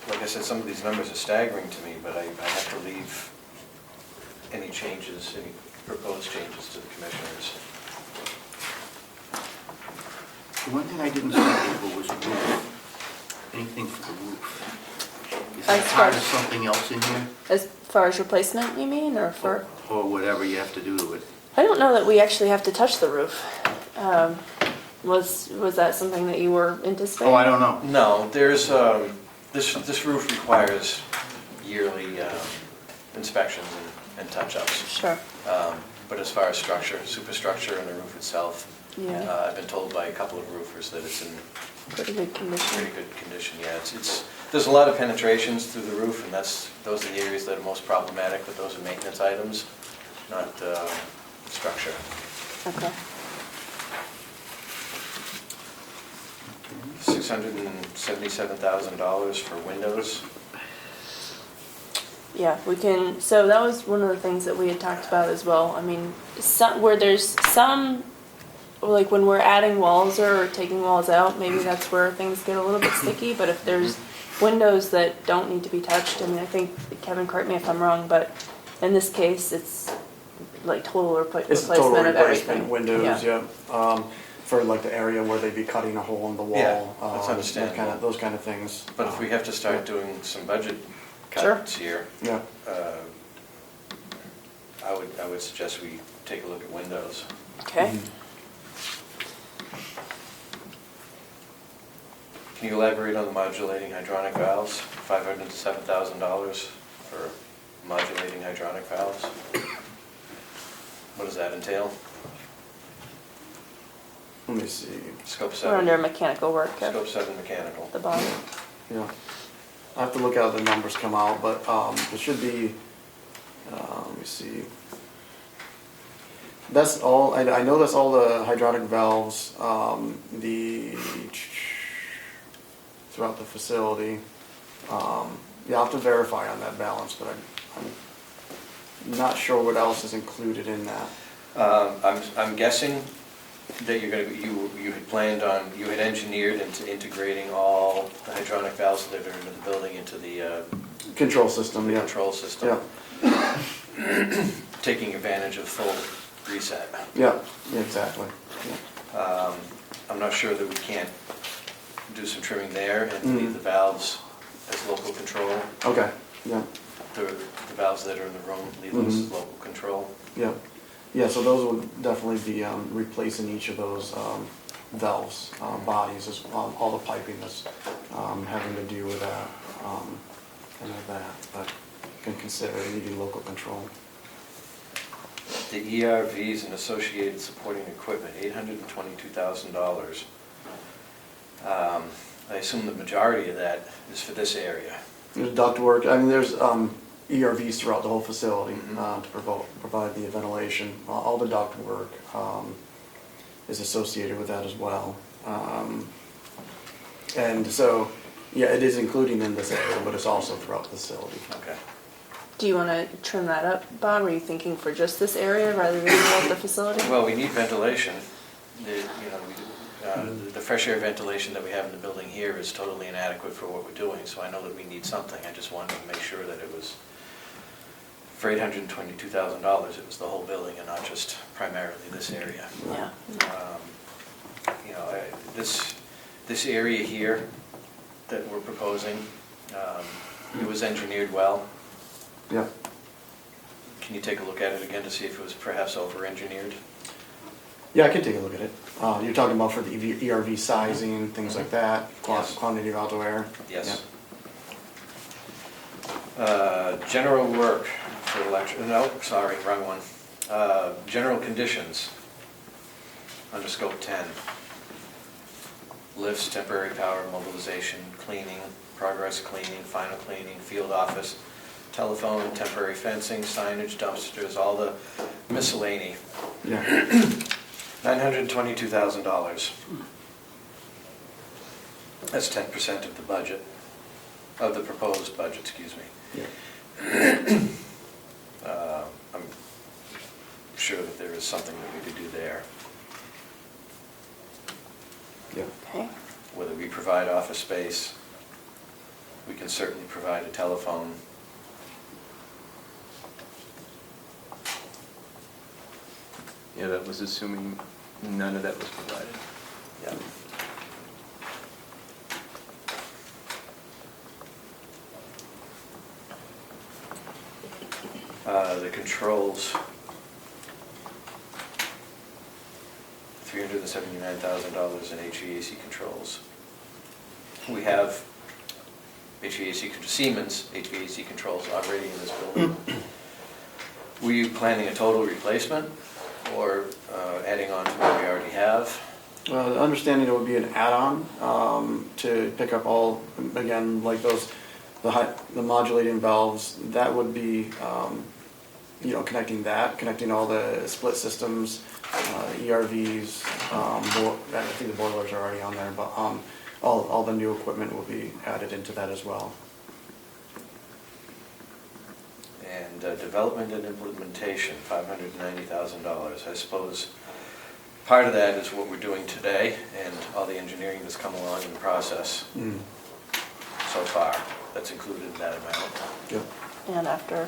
like I said, some of these numbers are staggering to me, but I have to leave any changes, any proposed changes to the commissioners. The one thing I didn't see Abel, was the roof. Anything for the roof? Is that As part far- of something else in here? As far as replacement, you mean, or for? Or whatever you have to do to it? I don't know that we actually have to touch the roof. Was that something that you were anticipating? Oh, I don't know. No, there's, this roof requires yearly inspections and touch-ups. Sure. But as far as structure, superstructure and the roof itself, Yeah. I've been told by a couple of roofers that it's in Pretty good condition. pretty good condition. Yeah, there's a lot of penetrations through the roof, and those are the areas that are most problematic, but those are maintenance items, not structure. Okay. $677,000 for windows. Yeah, we can, so that was one of the things that we had talked about as well. I mean, where there's some, like when we're adding walls or taking walls out, maybe that's where things get a little bit sticky, but if there's windows that don't need to be touched, I mean, I think, Kevin, correct me if I'm wrong, but in this case, it's like total It's a total replacement of replacement, everything. windows, yeah. For like the area where they'd be cutting a hole in the wall. Yeah, that's understandable. Those kind of things. But if we have to start doing some budget Sure. cuts here, Yeah, I would suggest we take a look at windows. Okay. Can you elaborate on the modulating hydronic valves? $500 to $7,000 for modulating hydronic valves? What does that entail? let me see, Scope We're 7. under mechanical work at Scope 7 mechanical. the bottom. yeah. I have to look how the numbers come out, but it should be, let me see. That's all, I know that's all the hydronic valves, throughout the facility. You have to verify on that balance, but I'm not sure what else is included in that. I'm guessing that you had planned on, you had engineered into integrating all the hydronic valves that are in the building into the Control system, yeah. control system. Yeah, Taking advantage of full reset. yeah, exactly. Yeah. I'm not sure that we can't do some trimming there and leave the valves as local control. Okay, yeah, The valves that are in the room, leave those as local control. yeah. Yeah, so those would definitely be replacing each of those valves, bodies, all the piping that's having to do with that, and all that, but can consider needing local control. The ERVs and associated supporting equipment, $822,000. I assume the majority of that is for this area. There's ductwork, I mean, there's ERVs throughout the whole facility to provide the ventilation. All the ductwork is associated with that as well. And so Yeah, it is including in this area, but it's also throughout the facility. Okay. Do you want to trim that up, Bob? Are you thinking for just this area rather than throughout the facility? Well, we need ventilation. The fresh air ventilation that we have in the building here is totally inadequate for what we're doing, so I know that we need something. I just wanted to make sure that it was, for $822,000, it was the whole building and not just primarily this area. Yeah. This area here that we're proposing, it was engineered well. Yeah. Can you take a look at it again to see if it was perhaps over-engineered? Yeah, I can take a look at it. You're talking about for the ERV sizing, things like that, Yes. quantity of outdoor air? Yes. General work for no, sorry, wrong one. General conditions under scope 10. Lifts, temporary power, mobilization, cleaning, progress cleaning, final cleaning, field office, telephone, temporary fencing, signage, dumpsters, all the miscellany. Yeah. $922,000. That's 10% of the budget, of the proposed budget, excuse me. Yeah. I'm sure that there is something that we could do there. Yeah. Okay. Whether we provide office space, we can certainly provide a telephone. Yeah, that was assuming none of that was provided. Yeah. The controls, $379,000 in HVAC controls. We have Siemens HVAC controls already in this building. Were you planning a total replacement or adding on to what we already have? The understanding it would be an add-on to pick up all, again, like those, the modulating valves, that would be, connecting all the split systems, ERVs, I think the boilers are already on there, but all the new equipment will be added into that as well. And development and implementation, $590,000. I suppose part of that is what we're doing today and all the engineering that's come along in the process so far. That's included in that amount. Yeah. And after,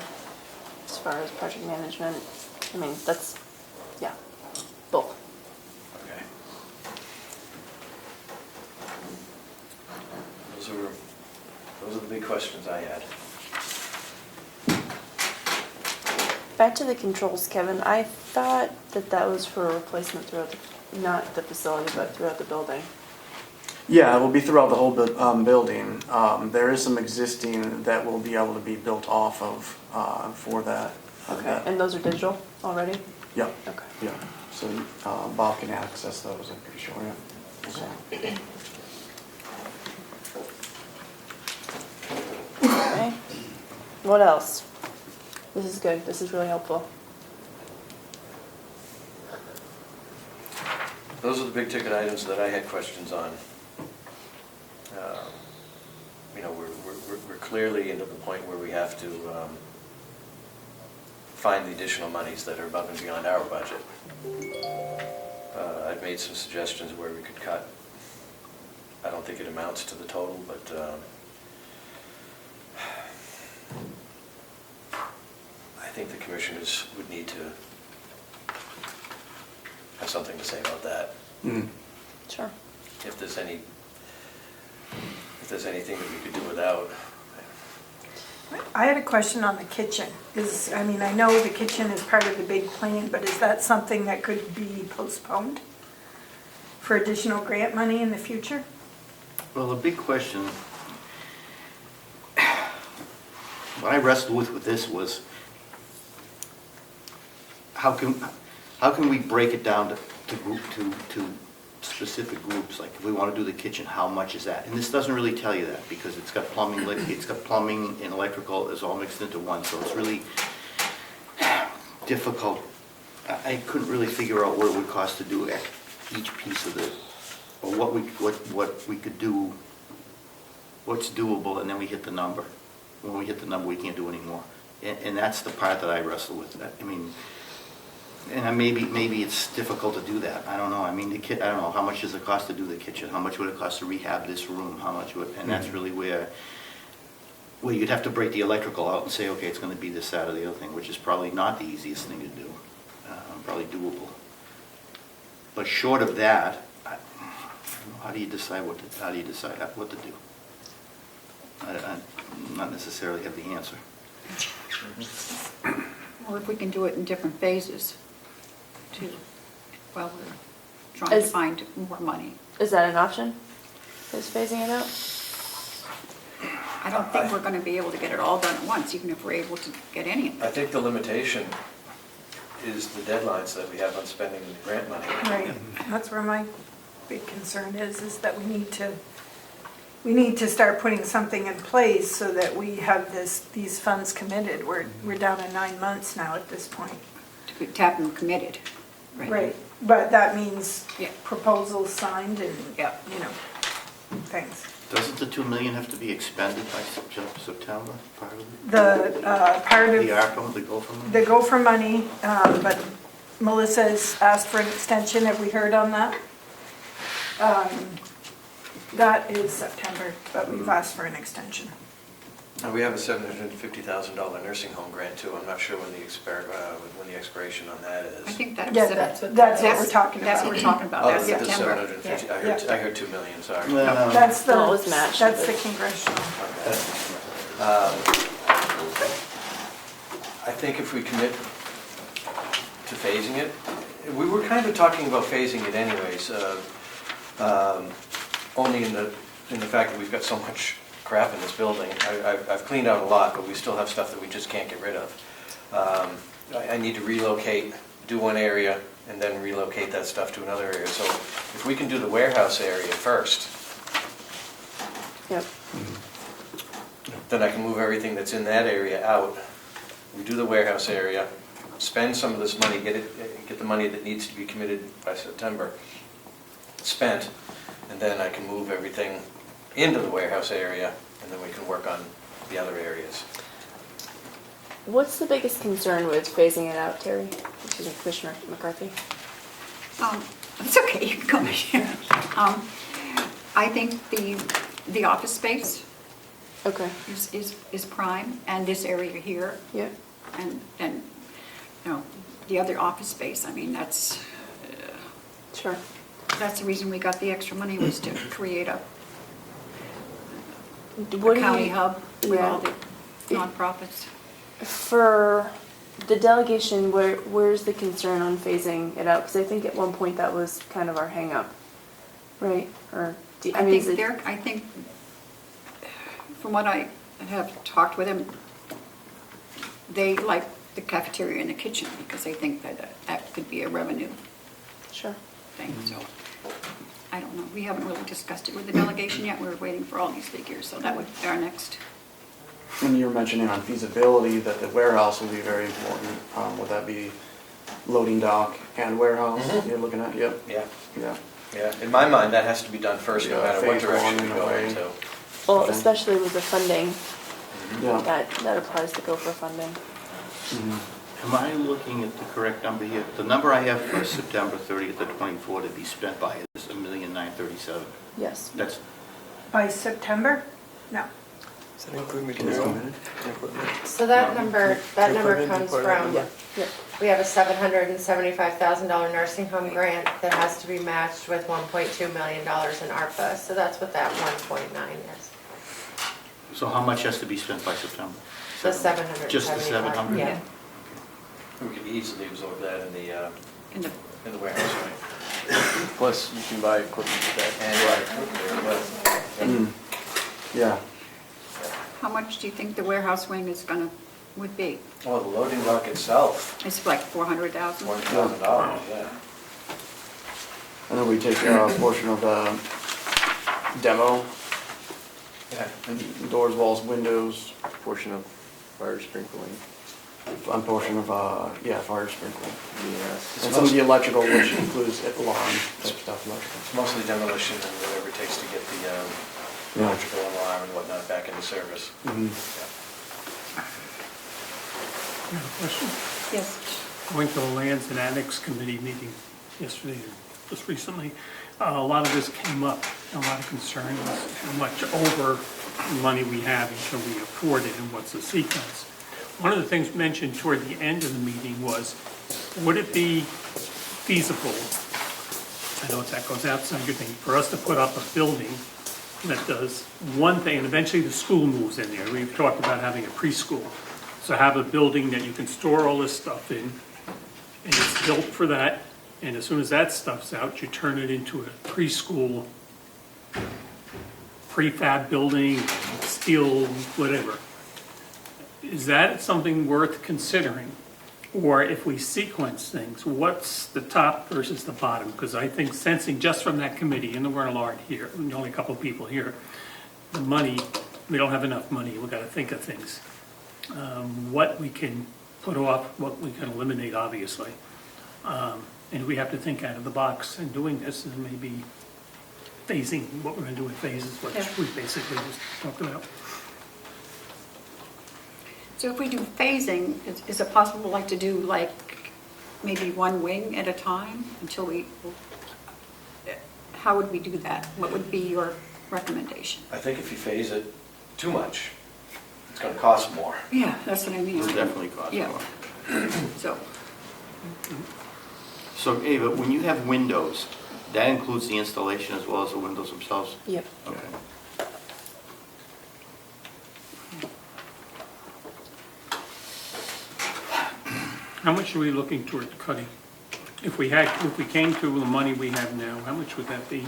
as far as project management, I mean, that's, yeah, both. Okay. Those are the big questions I had. Back to the controls, Kevin. I thought that was for replacement throughout the, not the facility, but throughout the building. Yeah, it will be throughout the whole building. There is some existing that will be able to be built off of for that. Okay, and those are digital already? Yeah. Okay. Yeah, so Bob can access those, I'm pretty sure, yeah. So. Okay. What else? This is good. This is really helpful. Those are the big ticket items that I had questions on. We're clearly into the point where we have to find the additional monies that are above and beyond our budget. I've made some suggestions where we could cut. I don't think it amounts to the total, but I think the commissioners would need to have something to say about that. Mm. Sure. If there's anything that we could do without. I had a question on the kitchen. I know the kitchen is part of the big plan, but is that something that could be postponed for additional grant money in the future? Well, the big question, what I wrestled with this was, how can we break it down to specific groups? Like if we want to do the kitchen, how much is that? And this doesn't really tell you that because it's got plumbing and electrical is all mixed into one, so it's really difficult. I couldn't really figure out what it would cost to do each piece of it, or what we could do what's doable, and then we hit the number. When we hit the number, we can't do any more. And that's the part that I wrestle with. I mean, and maybe it's difficult to do that. I don't know. I mean, I don't know, how much does it cost to do the kitchen? How much would it cost to rehab this room? How much would, and that's really where you'd have to break the electrical out and say, okay, it's gonna be this, that, or the other thing, which is probably not the easiest thing to do. Probably doable. But short of that, I don't know, how do you decide what to do? I not necessarily have the answer. Or if we can do it in different phases, too, while we're trying to find more money. Is that an option? Is phasing it out? I don't think we're gonna be able to get it all done at once, even if we're able to get any of I it. think the limitation is the deadlines that we have on spending the grant money. Right, that's where my big concern is that we need to start putting something in place so that we have these funds committed. We're down to 9 months now at this point. To have them committed. Right, but that means Yeah. proposals signed and, Yeah. you know, things. Doesn't the 2 million have to be expended by September, part of it? The part of The ARPA, the Gopher money? the Gopher money, but Melissa's asked for an extension. Have we heard on that? That is September, but we've asked for an extension. And we have a $750,000 nursing home grant too. I'm not sure when the expiration on that is. I think that's. Yeah, that's what we're talking That's what about. we're talking about, Oh, that's the September. 750, Yeah. I heard 2 million, sorry. That's the, No, it was matched. that's the congressional. I think if we commit to phasing it, we were kind of talking about phasing it anyways, only in the fact that we've got so much crap in this building. I've cleaned out a lot, but we still have stuff that we just can't get rid of. I need to relocate, do one area, and then relocate that stuff to another area. So if we can do the warehouse area first, Yep. then I can move everything that's in that area out. We do the warehouse area, spend some of this money, get the money that needs to be committed by September spent, and then I can move everything into the warehouse area, and then we can work on the other areas. What's the biggest concern with phasing it out, Terry? Excuse me, Commissioner McCarthy. It's okay, you can come in. I think the office space Okay. is prime, and this area here, Yep. and then, the other office space, I mean, that's Sure. the reason we got the extra money, was to create a What do county you- hub with all Yeah. the nonprofits. For the delegation, where's the concern on phasing it out? Because I think at one point that was kind of our hang up, right? Or I think, from what I have talked with them, they like the cafeteria and the kitchen, because they think that could be a revenue Sure. thing, so. I don't know, we haven't really discussed it with the delegation yet, we're waiting for all these figures, so that would be our next. And you were mentioning on feasibility that the warehouse will be very important. Would that be loading dock and warehouse you're looking at? Yep. Yeah, Yeah. yeah. In my mind, that has to be done first, no Yeah, matter what phase direction one we in a go way. into. Well, Okay. especially with the funding, Yeah. that applies to Gopher funding. Am I looking at the correct number here? The number I have for September 30th to 24 to be spent by is $1,937,000. Yes. That's, By September? No. Does that include material? So that number Equipment, comes equipment. from, Yep. we have a $775,000 nursing home grant that has to be matched with $1.2 million in ARPA, so that's what that 1.9 is. so how much has to be spent by September? The 775. Just the 700? Yeah. We could easily absorb that in In the warehouse, right? Plus, you can buy equipment with that. And Yeah. How much do you think the warehouse wing would be? well, the loading dock itself, It's like 400,000? $20,000, yeah. And then we take a portion of the demo, Yeah. and doors, walls, windows, Portion of fire sprinkling. a portion of, fire sprinkling. It's And some of the electrical, which includes alarm type stuff, electrical. It's mostly demolition and whatever it takes to get electrical alarm and whatnot back into service. You have a question? Yes. Going to the Lands and Annex Committee meeting yesterday, or just recently, a lot of this came up, a lot of concern was how much over money we have and can we afford it and what's the sequence. One of the things mentioned toward the end of the meeting was, would it be feasible, I know that goes outside your thing, for us to put up a building that does one thing, and eventually the school moves in there. We've talked about having a preschool. So have a building that you can store all this stuff in, and it's built for that, and as soon as that stuff's out, you turn it into a preschool, prefab building, steel, whatever. Is that something worth considering? Or if we sequence things, what's the top versus the bottom? Because I think sensing just from that committee, and we're a lot here, only a couple of people here, the money, we don't have enough money, we've got to think of things. What we can put off, what we can eliminate, obviously. And we have to think out of the box in doing this, and maybe phasing, what we're going to do in phases, which we basically just talked about. So if we do phasing, is it possible like to do like maybe one wing at a time until we, how would we do that? What would be your recommendation? I think if you phase it too much, it's gonna cost more. Yeah, that's what I mean. It'll definitely cost Yeah. more. So, So Ava, when you have windows, that includes the installation as well as the windows themselves? Yep. Okay. How much are we looking toward cutting? If we came to the money we have now, how much would that be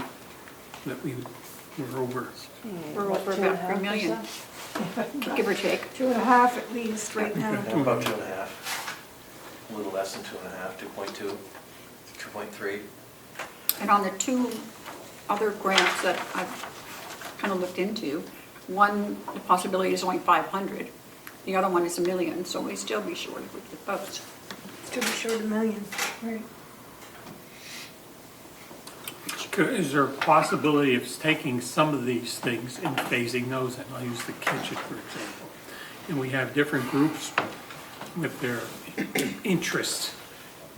that we were over? we're over about 3 million, give or take. 2.5 at least right now. About 2.5, a little less than 2.5, 2.2, 2.3. And on the two other grants that I've kind of looked into, one, the possibility is only 500. The other one is 1 million, so we'd still be short if we did both. Still be short $1 million, right. Is there a possibility of taking some of these things and phasing those, and I'll use the kitchen, for example, and we have different groups with their interests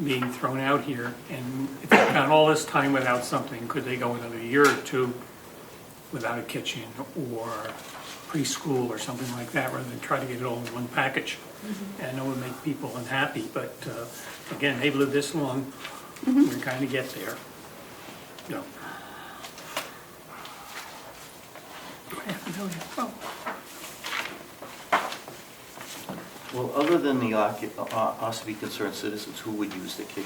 being thrown out here, and if they've gone all this time without something, could they go another year or two without a kitchen or preschool or something like that, rather than try to get it all in one package? And I know it would make people unhappy, but again, they've lived this long, we're kind of get there. No. Oh, Well, other than the Ossipee Concerned Citizens, who would use the kitchen?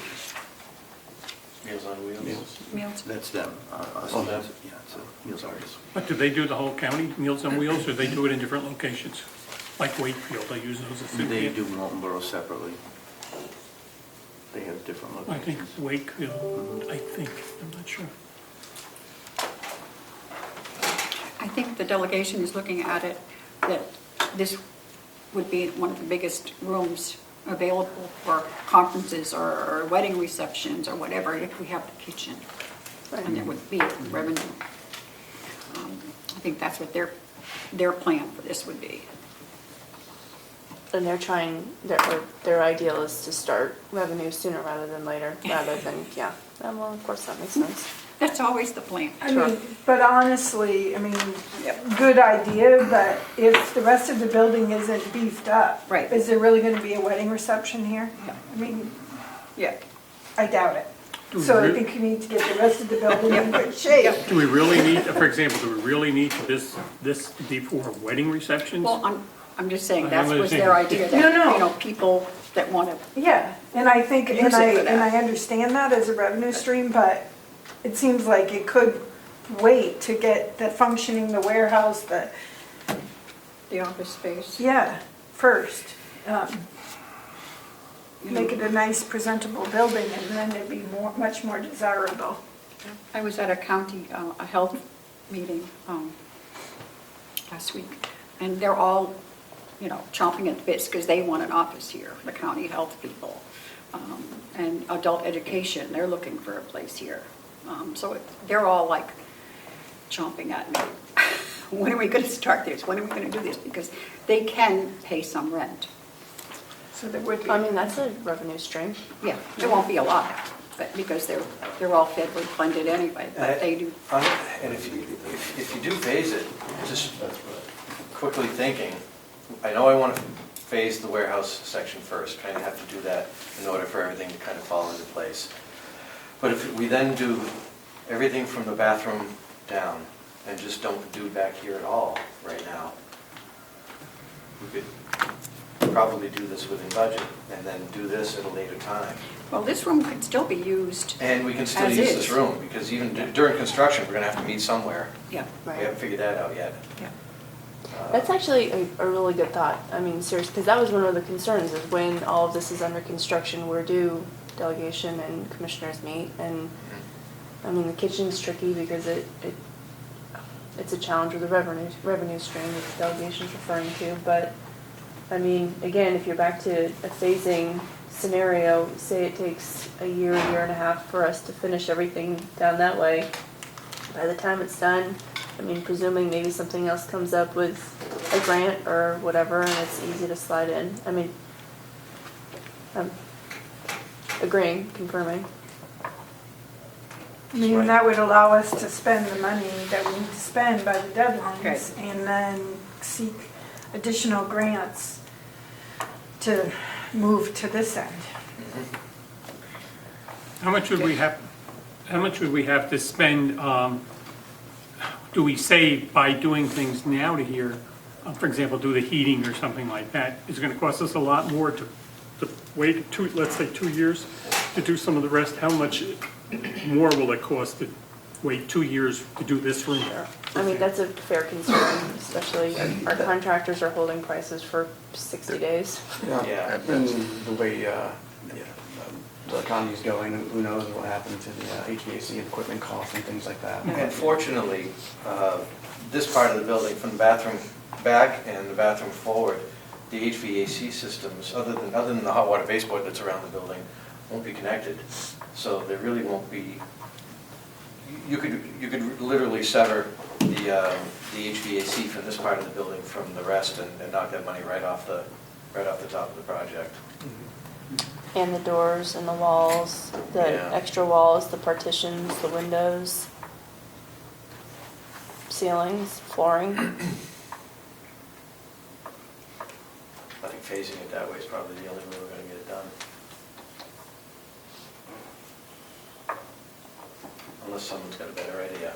Meals on Wheels. Meals. That's them. Oh, them. Yeah, it's a Meals on Wheels. But do they do the whole county, Meals on Wheels, or they do it in different locations? Like Wakefield, they use those as. They do Molten Borough separately. They have different I think locations. Wakefield, I think, I'm not sure. I think the delegation is looking at it, that this would be one of the biggest rooms available for conferences or wedding receptions or whatever, if we have the kitchen. And there would be revenue. I think that's what their plan for this would be. And they're trying, their ideal is to start revenue sooner rather than later, rather than, yeah. Well, of course, that makes sense. That's always the plan. I mean, but honestly, I mean, good idea, but if the rest of the building isn't beefed up, Right. is there really gonna be a wedding reception here? I mean, Yeah. I doubt it. Do we So I really- think you need to get the rest of the building in good shape. Do we really need, for example, do we really need this to be for wedding receptions? Well, I'm just saying, I that was understand. their idea, that, No. you know, people that want to, Yeah, and I think, Use and it for that. I understand that as a revenue stream, but it seems like it could wait to get the functioning, the warehouse, the office space. yeah, first. Make it a nice presentable building and then it'd be much more desirable. I was at a county, a health meeting last week, and they're all, you know, chomping at the bits because they want an office here, the county health people. And adult education, they're looking for a place here. So they're all like chomping at me. when are we gonna start this? When are we gonna do this? Because they can pay some rent. So there would be. I mean, that's a revenue stream. Yeah, there won't be a lot, but because they're all federally funded anyway, but they do. And if you do phase it, just quickly thinking, I know I want to phase the warehouse section first, kind of have to do that in order for everything to kind of fall into place. But if we then do everything from the bathroom down and just don't do back here at all right now, we could probably do this within budget and then do this at a later time. Well, this room could still be used. And we can still As use is. this room, because even during construction, we're gonna have to meet somewhere. Yeah, We haven't figured that out yet. yeah. That's actually a really good thought. I mean, seriously, because that was one of the concerns is when all of this is under construction, where do delegation and commissioners meet? And I mean, the kitchen's tricky because it's a challenge with the revenue stream that delegation's referring to. But I mean, again, if you're back to a phasing scenario, say it takes a year and a half for us to finish everything down that way. By the time it's done, I mean, presuming maybe something else comes up with a grant or whatever, and it's easy to slide in. I mean, I'm agreeing, confirming. I mean, that would allow us to spend the money that we need to spend by the deadlines Right. and then seek additional grants to move to this end. How much would we have to spend, do we save by doing things now to here? For example, do the heating or something like that? Is it gonna cost us a lot more to wait let's say 2 years to do some of the rest? How much more will it cost to wait 2 years to do this room? I mean, that's a fair concern, especially our contractors are holding prices for 60 days. Yeah. And the way the economy's going, who knows what happened to the HVAC equipment costs and things like that. And fortunately, this part of the building, from the bathroom back and the bathroom forward, the HVAC systems, other than the hot water baseboard that's around the building, won't be connected. So there really won't be, you could literally sever the HVAC from this part of the building from the rest and knock that money right off the top of the project. And the doors and the walls, the Yeah. extra walls, the partitions, the windows, ceilings, flooring. I think phasing it that way is probably the only way we're gonna get it done. Unless someone's got a better idea.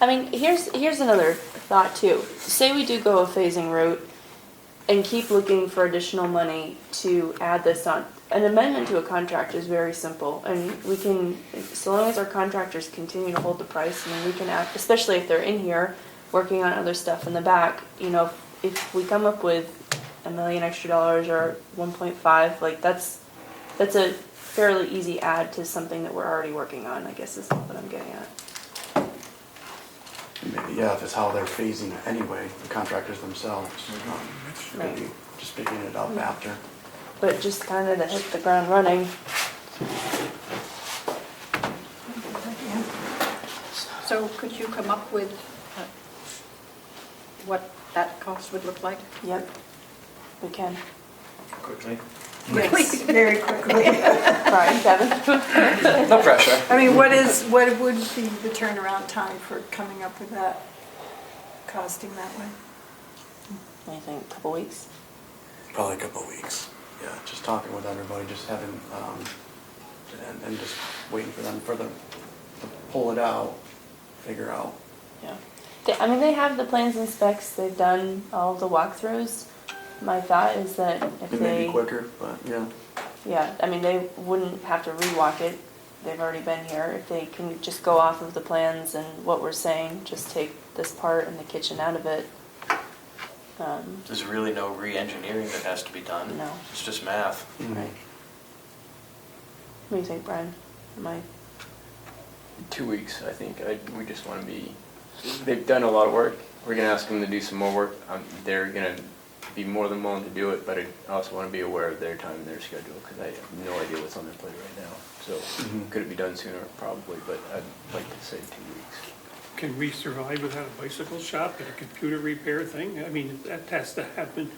I mean, here's another thought too. Say we do go a phasing route and keep looking for additional money to add this on. An amendment to a contract is very simple, and we can, so long as our contractors continue to hold the price, I mean, we can add, especially if they're in here working on other stuff in the back, you know, if we come up with $1 million extra or 1.5, like that's a fairly easy add to something that we're already working on, I guess is what I'm getting at. Maybe, yeah, if it's how they're phasing it anyway, the contractors themselves. Right. Maybe just picking it up after. But just kind of to hit the ground running. So could you come up with what that cost would look like? Yep, we can. Quickly. Yes, very quickly. Sorry, Kevin. No pressure. I mean, what would be the turnaround time for coming up with that costing that way? What do you think, a couple weeks? Probably a couple of weeks. Yeah, just talking with everybody, just having, and just waiting for them to pull it out, figure out. Yeah. I mean, they have the plans and specs, they've done all the walkthroughs. My thought is that if It may be quicker, but yeah. Yeah, I mean, they wouldn't have to rewalk it, they've already been here. If they can just go off of the plans and what we're saying, just take this part and the kitchen out of it. There's really no re-engineering that has to be done. No. It's just math. Right. What do you think, Brian? Am I? 2 weeks, I think. We just want to be, they've done a lot of work. We're going to ask them to do some more work. They're going to be more than willing to do it, but I also want to be aware of their time and their schedule, because I have no idea what's on their plate right now. So could it be done sooner? Probably, but I'd like to say 2 weeks. Can we survive without a bicycle shop and a computer repair thing? I mean, that has to happen.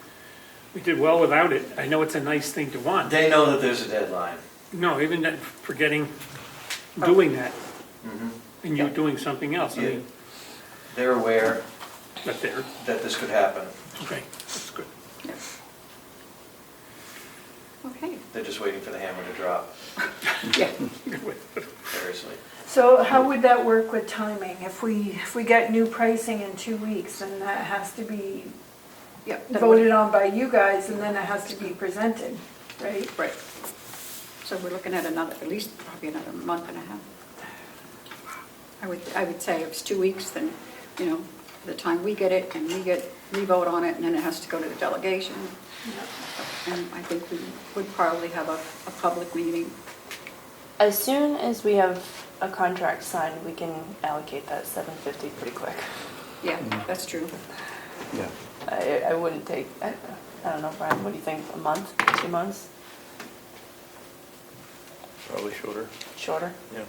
We did well without it. I know it's a nice thing to want. They know that there's a deadline. No, even that, forgetting doing that, Mhm. and you doing something else. I Yeah. mean, They're aware but there, that this could happen. okay, that's good. Okay, They're just waiting for the hammer to drop, yeah. seriously. So how would that work with timing? If we get new pricing in 2 weeks, then that has to be Yeah. voted on by you guys, and then it has to be presented, right? Right. So we're looking at another, at least probably another month and a half. I would say if it's 2 weeks, then, you know, the time we get it and we vote on it, and then it has to go to the delegation. And I think we would probably have a public meeting. As soon as we have a contract signed, we can allocate that $750 pretty quick. Yeah, that's true. Yeah. I wouldn't take, I don't know, Brian, what do you think, a month, 2 months, Probably shorter. shorter? Yeah.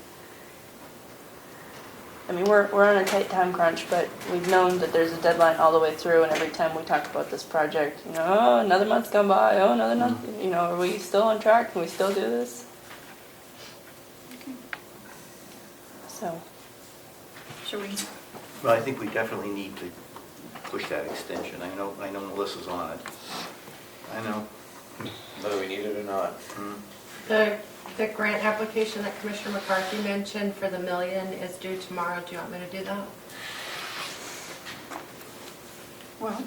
I mean, we're on a tight time crunch, but we've known that there's a deadline all the way through, and every time we talk about this project, you know, oh, another month's gone by, oh, another month, you know, are we still on track? Can we still do this? So, Should we, Well, I think we definitely need to push that extension. I know Melissa's on it. I know. Whether we need it or not. The grant application that Commissioner McCarthy mentioned for the $1 million is due tomorrow. Do you want me to do that? well,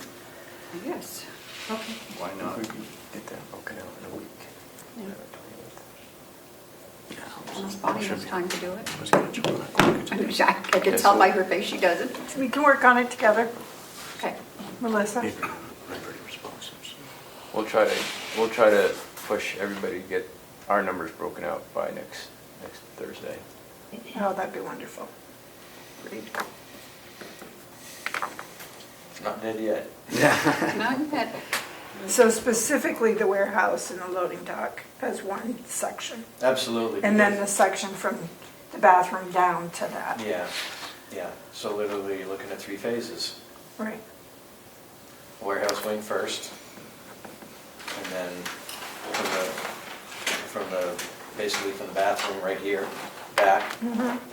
yes. Okay. Why not? We could get that broken out in a week. Unless Bonnie has time to do it. I was gonna jump on that quick. I can tell by her face she doesn't. We can work on it together, Okay. Melissa. Maybe I'm pretty responsive, so. We'll try to push everybody to get our numbers broken out by next Thursday. Oh, that'd be wonderful. Great. It's not dead yet. Not yet. So specifically the warehouse and the loading dock as one section, Absolutely. and then the because- section from the bathroom down to that. Yeah, yeah. So literally, you're looking at 3 phases. Right. Warehouse wing first, and then basically from the bathroom right here, back,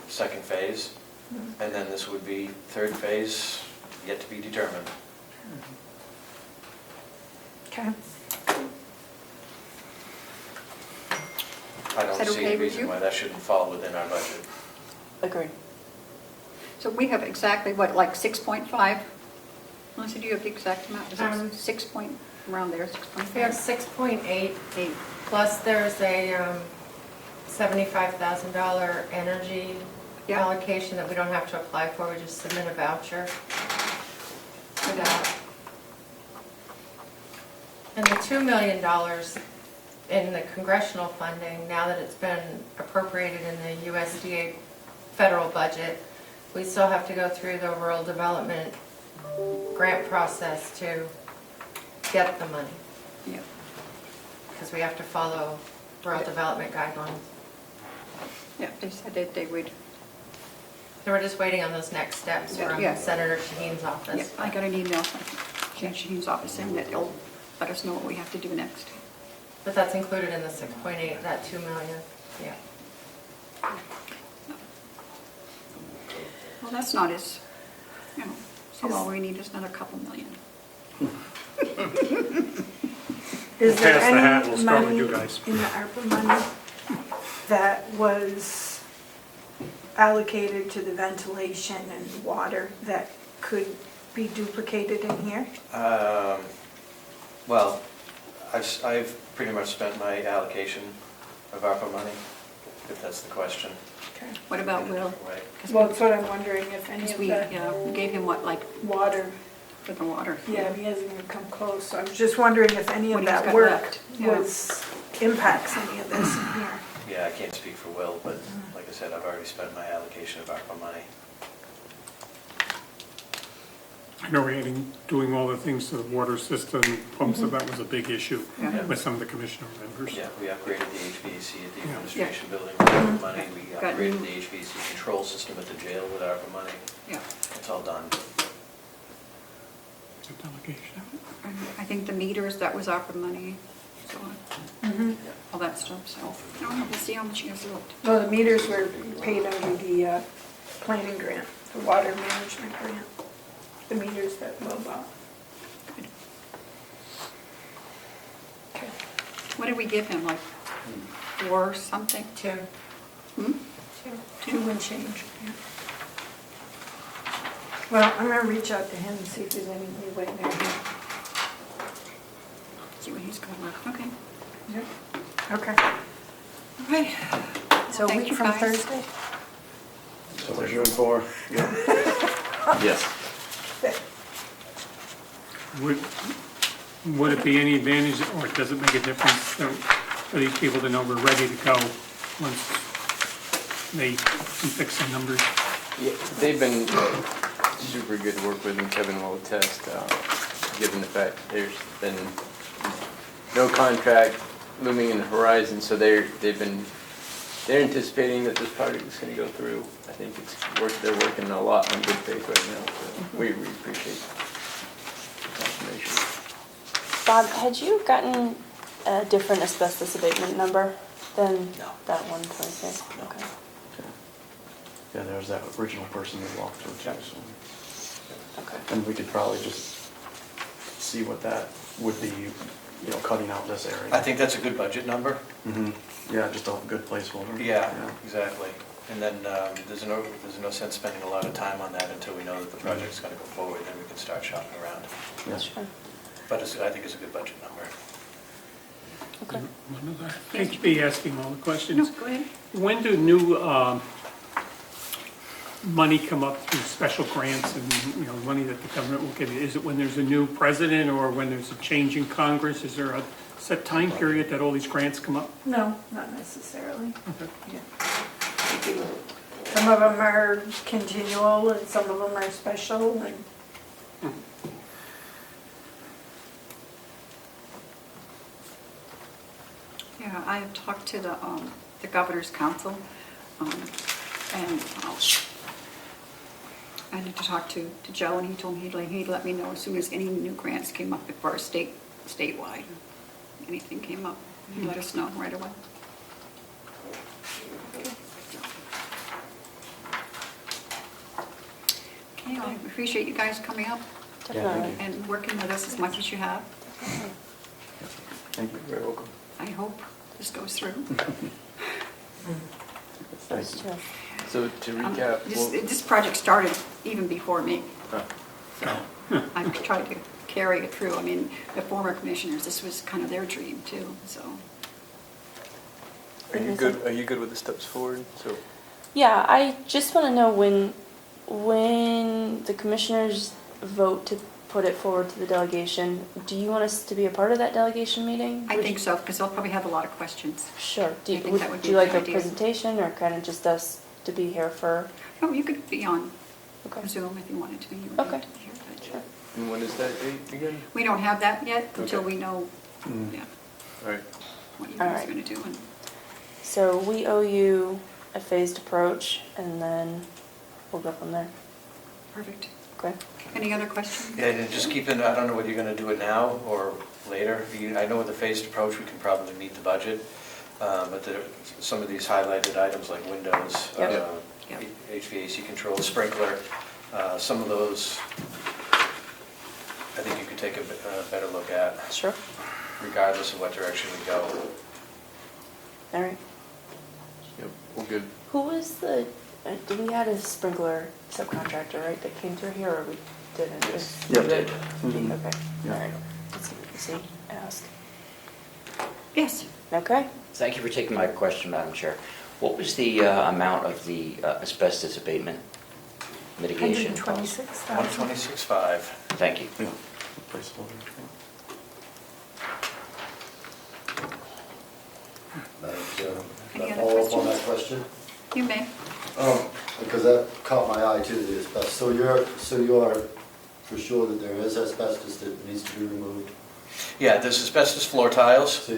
second phase. And then this would be 3rd phase, yet to be determined. Okay. I don't Is that see okay any with reason you? why that shouldn't fall within our budget. agreed. So we have exactly what, like 6.5? Melissa, do you have the exact amount? Is Um, it 6 point, around there, We have 6.5? 6.8, plus there's a $75,000 energy Yeah. allocation that we don't have to apply for, we just submit a voucher for that. And the $2 million in the congressional funding, now that it's been appropriated in the USDA federal budget, we still have to go through the rural development grant process to get the money, Yeah. because we have to follow rural development guidelines. Yeah, they said that they would, So we're just waiting on those next steps from Yeah. Senator Shaheen's yeah, office. I got an email from Jan Shaheen's office saying that they'll let us know what we have to do next. But that's included in the 6.8, that 2 million, yeah. Well, that's not as, you know, so all we need is another couple million. Is there Pass the hat, we'll any start with money you guys. in the ARPA money that was allocated to the ventilation and water that could be duplicated in here? Well, I've pretty much spent my allocation of ARPA money, if that's the question. Okay. What about Will? Right. Well, that's what I'm wondering, if any Because of we, the we gave him what, like, water, for the water? yeah, he hasn't even come close, so I was just wondering if any What of he's that got work left, yeah. was, impacts any of this in here. Yeah, I can't speak for Will, but like I said, I've already spent my allocation of ARPA money. I know we're doing all the things to the water system, pumps, so that was a big issue Yeah. with some of the commissioner members. Yeah, we upgraded the HVAC at the Yeah. administration building with ARPA money. We Got upgraded new- the HVAC control system at the jail with ARPA money. Yeah. It's all done. It's a delegation. And I think the meters, that was ARPA money, so on. All that stuff, so. I don't know, we'll see how much you guys looked. Well, the meters were paid under the planning grant, the water management grant. The meters that Will bought. Okay. What did we give him, like 4 something? 2. Hmm? 2 and change. Yeah. Well, I'm gonna reach out to him and see if there's any leeway there. See what he's got left, okay. Yeah. Okay. All right. So a Thank week you, from guys. Thursday? So we're shooting for, Yes. Would it be any advantage, or does it make a difference for these people to know we're ready to go once they can fix some numbers? Yeah, they've been super good to work with, and Kevin will attest, given the fact there's been no contract looming in the horizon, so they're anticipating that this project is going to go through. I think they're working a lot on good faith right now, so we appreciate the confirmation. Bob, had you gotten a different asbestos abatement number than that 126? No. Okay. yeah, there's that original person that walked through too, so. Okay. And we could probably just see what that would be, cutting out this area. I think that's a good budget number. Mhm. Yeah, just a good placeholder. Yeah, exactly. And then there's no sense spending a lot of time on that until we know that the project's going to go forward, then we can start shopping around. Yeah. Sure. But I think it's a good budget number. Okay. I hate to be asking all the No, questions. go ahead. When do new money come up through special grants and, money that the government will give you? Is it when there's a new president or when there's a change in Congress? Is there a set time period that all these grants come up? No, not necessarily. Okay. Yeah. Some of them are continual and some of them are special and. Yeah, I have talked to the governor's council, and I need to talk to Joe, and he told me he'd let me know as soon as any new grants came up for statewide. Anything came up, he'd let us know right away. Okay, I appreciate you guys coming up Definitely. and working with us as much as you have. Thank you. You're very welcome. I hope this goes through. Those two. So to recap, This project started even before me. Huh. So I tried to carry it through. I mean, the former commissioners, this was kind of their dream too, so. Are you good with the steps forward? So Yeah, I just want to know when the commissioners vote to put it forward to the delegation, do you want us to be a part of that delegation meeting? I think so, because they'll probably have a lot of questions. Sure. Do I think that would do be you a like good a idea. presentation or kind of just us to be here for? Oh, you could be on Okay. Zoom if you wanted to. You would Okay. have to be here, but Sure. and when is that date again? we don't have that yet until Okay. we know, yeah, All right. what you All guys right. are going to do. And So we owe you a phased approach, and then we'll go from there. Perfect. Okay. Any other questions? Yeah, and just keep in, I don't know whether you're going to do it now or later. I know with the phased approach, we can probably meet the budget, but some of these highlighted items like windows, Yep. Yep. HVAC control, sprinkler, some of those, I think you could take a better look at, Sure. regardless of what direction we go. All right. Yep. Well, good. Who was the? We had a sprinkler subcontractor, right? That came through here, or we didn't? Yep. We did. Mhm. Okay. Yeah. All right. Let's see. Ask. Yes. Okay. Thank you for taking my question, Madam Chair. What was the amount of the asbestos abatement mitigation cost? 126,000. 126.5. Thank you. Yeah. Placeholder. Madam Chair, Any can I other follow up on questions? that question? You may. Because that caught my eye too, the asbestos. So you are for sure that there is asbestos that needs to be removed? Yeah, there's asbestos floor tiles. So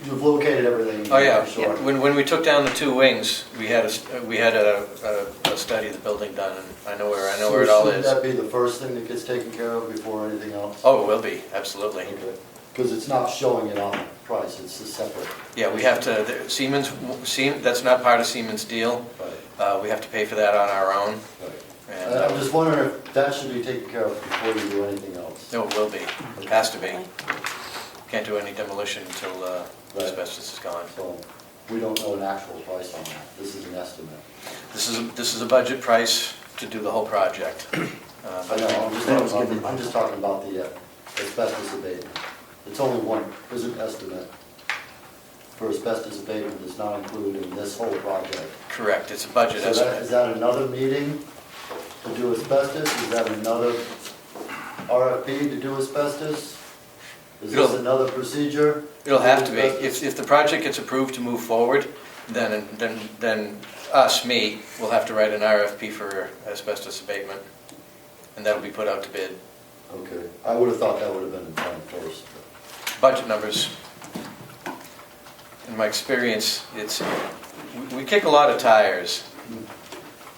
you've located everything? Oh, yeah, for sure? when we took down the 2 wings, we had a study of the building done, and I know where it all Shouldn't is. that be the first thing that gets taken care of before anything else? Oh, it will be, absolutely. Okay, because it's not showing it on the price, it's a separate. Yeah, we have to, that's not part of Siemens' deal. Right, We have to pay for that on our own. right. And, I'm just wondering if that should be taken care of before you do anything else. no, it will be, it has to be. Can't do any demolition until Right. asbestos is gone. So we don't know an actual price on that. This is an estimate. This is a budget price to do the whole project. I know, I'm just talking about the asbestos abatement. It's only one, there's an estimate for asbestos abatement that's not included in this whole project. Correct, it's a budget So estimate. is that another meeting to do asbestos? Is that another RFP to do asbestos? Is this It'll- another procedure? It'll have to be. Asbestos? If the project gets approved to move forward, then me, will have to write an RFP for asbestos abatement, and that'll be put out to bid. Okay, I would have thought that would have been done first. Budget numbers. In my experience, we kick a lot of tires,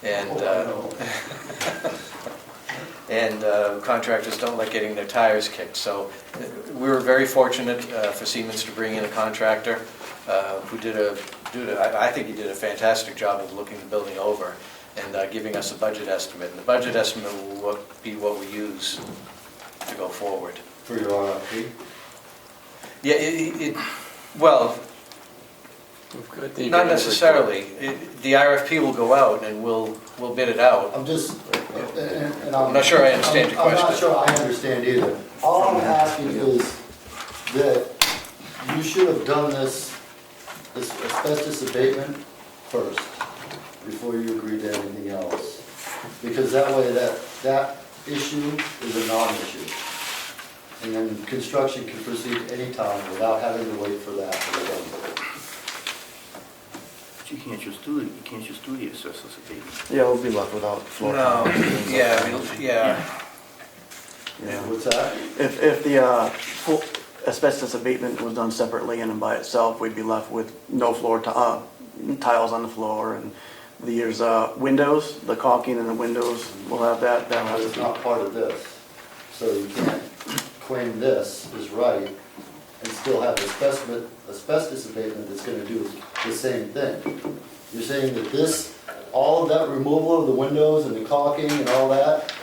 and Oh, I know. and contractors don't like getting their tires kicked. So we were very fortunate for Siemens to bring in a contractor who I think he did a fantastic job of looking the building over and giving us a budget estimate. And the budget estimate will be what we use to go forward. For your RFP? Yeah, well, not necessarily. The RFP will go out and we'll bid it out. I'm just, and I'm not sure I understand your I'm not question. sure I understand either. All I'm asking is that you should have done this asbestos abatement first, before you agreed to anything else. Because that way that issue is a non-issue. And then construction can proceed anytime without having to wait for that to be done. But you can't just do the asbestos abatement. Yeah, we'll be left without floor. No, tiles and things like yeah, that. Yeah, what's that? If the full asbestos abatement was done separately and by itself, we'd be left with no tiles on the floor, and there's windows, the caulking in the windows, we'll have that. That'll have But it's to not part of this. So you can't claim this is right and still have asbestos abatement that's gonna do the same thing. You're saying that all of that removal of the windows and the caulking and all that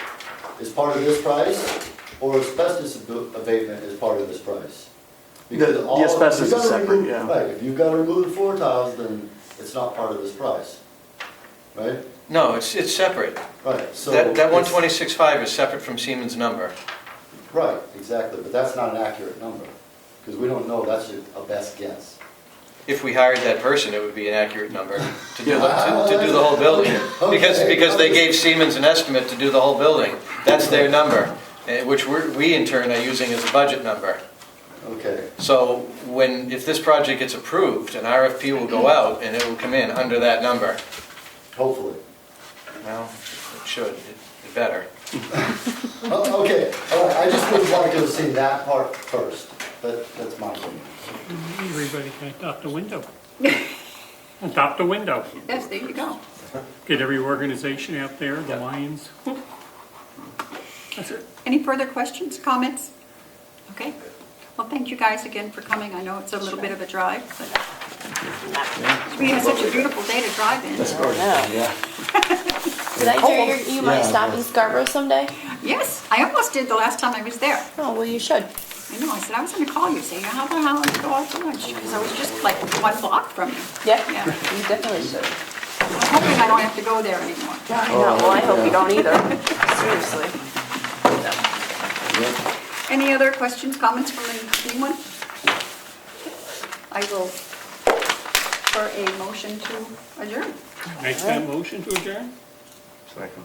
is part of this price? Or asbestos abatement is part of this price? Because The asbestos if you've is gotta separate, remove- yeah. Right, if you've gotta remove the floor tiles, then it's not part of this price, right? No, it's separate. Right, so. That it's- 126.5 is separate from Siemens' number. Right, exactly, but that's not an accurate number, because we don't know, that's a best guess. If we hired that person, it would be an accurate number to do the whole building. Because they gave Siemens an estimate to do the whole building. That's their number, which we in turn are using as a budget number. Okay, So if this project gets approved, an RFP will go out and it will come in under that number. hopefully. Well, it should, it better. Okay, all right, I just would like to have seen that part first, that's my opinion. Everybody can adopt a window. Adopt a window. Yes, there you go. Get every organization out there, the Lions. That's it. Any further questions, comments? Okay. Well, thank you guys again for coming. I know it's a little bit of a drive, but we had such a beautiful day to drive in. Yeah. Did I hear you might stop in Scarborough someday? Yes, I almost did the last time I was there. Oh, well, you should. I know, I said I was gonna call you, say, how the hell did I go out to lunch? Because I was just like 1 block from you. Yeah, Yeah. you definitely should. I'm hoping I don't have to go there anymore. I know, well, I hope you don't either. Seriously. Any other questions, comments from anyone? I will for a motion to adjourn. Make that motion to adjourn? Second.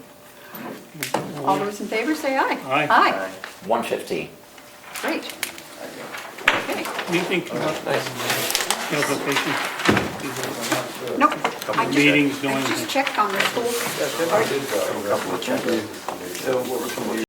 All those in favor, say aye. Aye. Aye, 1:15. great. Okay. Anything come up? Nice. Application? Nope. Couple I of just- meetings, no I anything. just checked on the school. So what we can do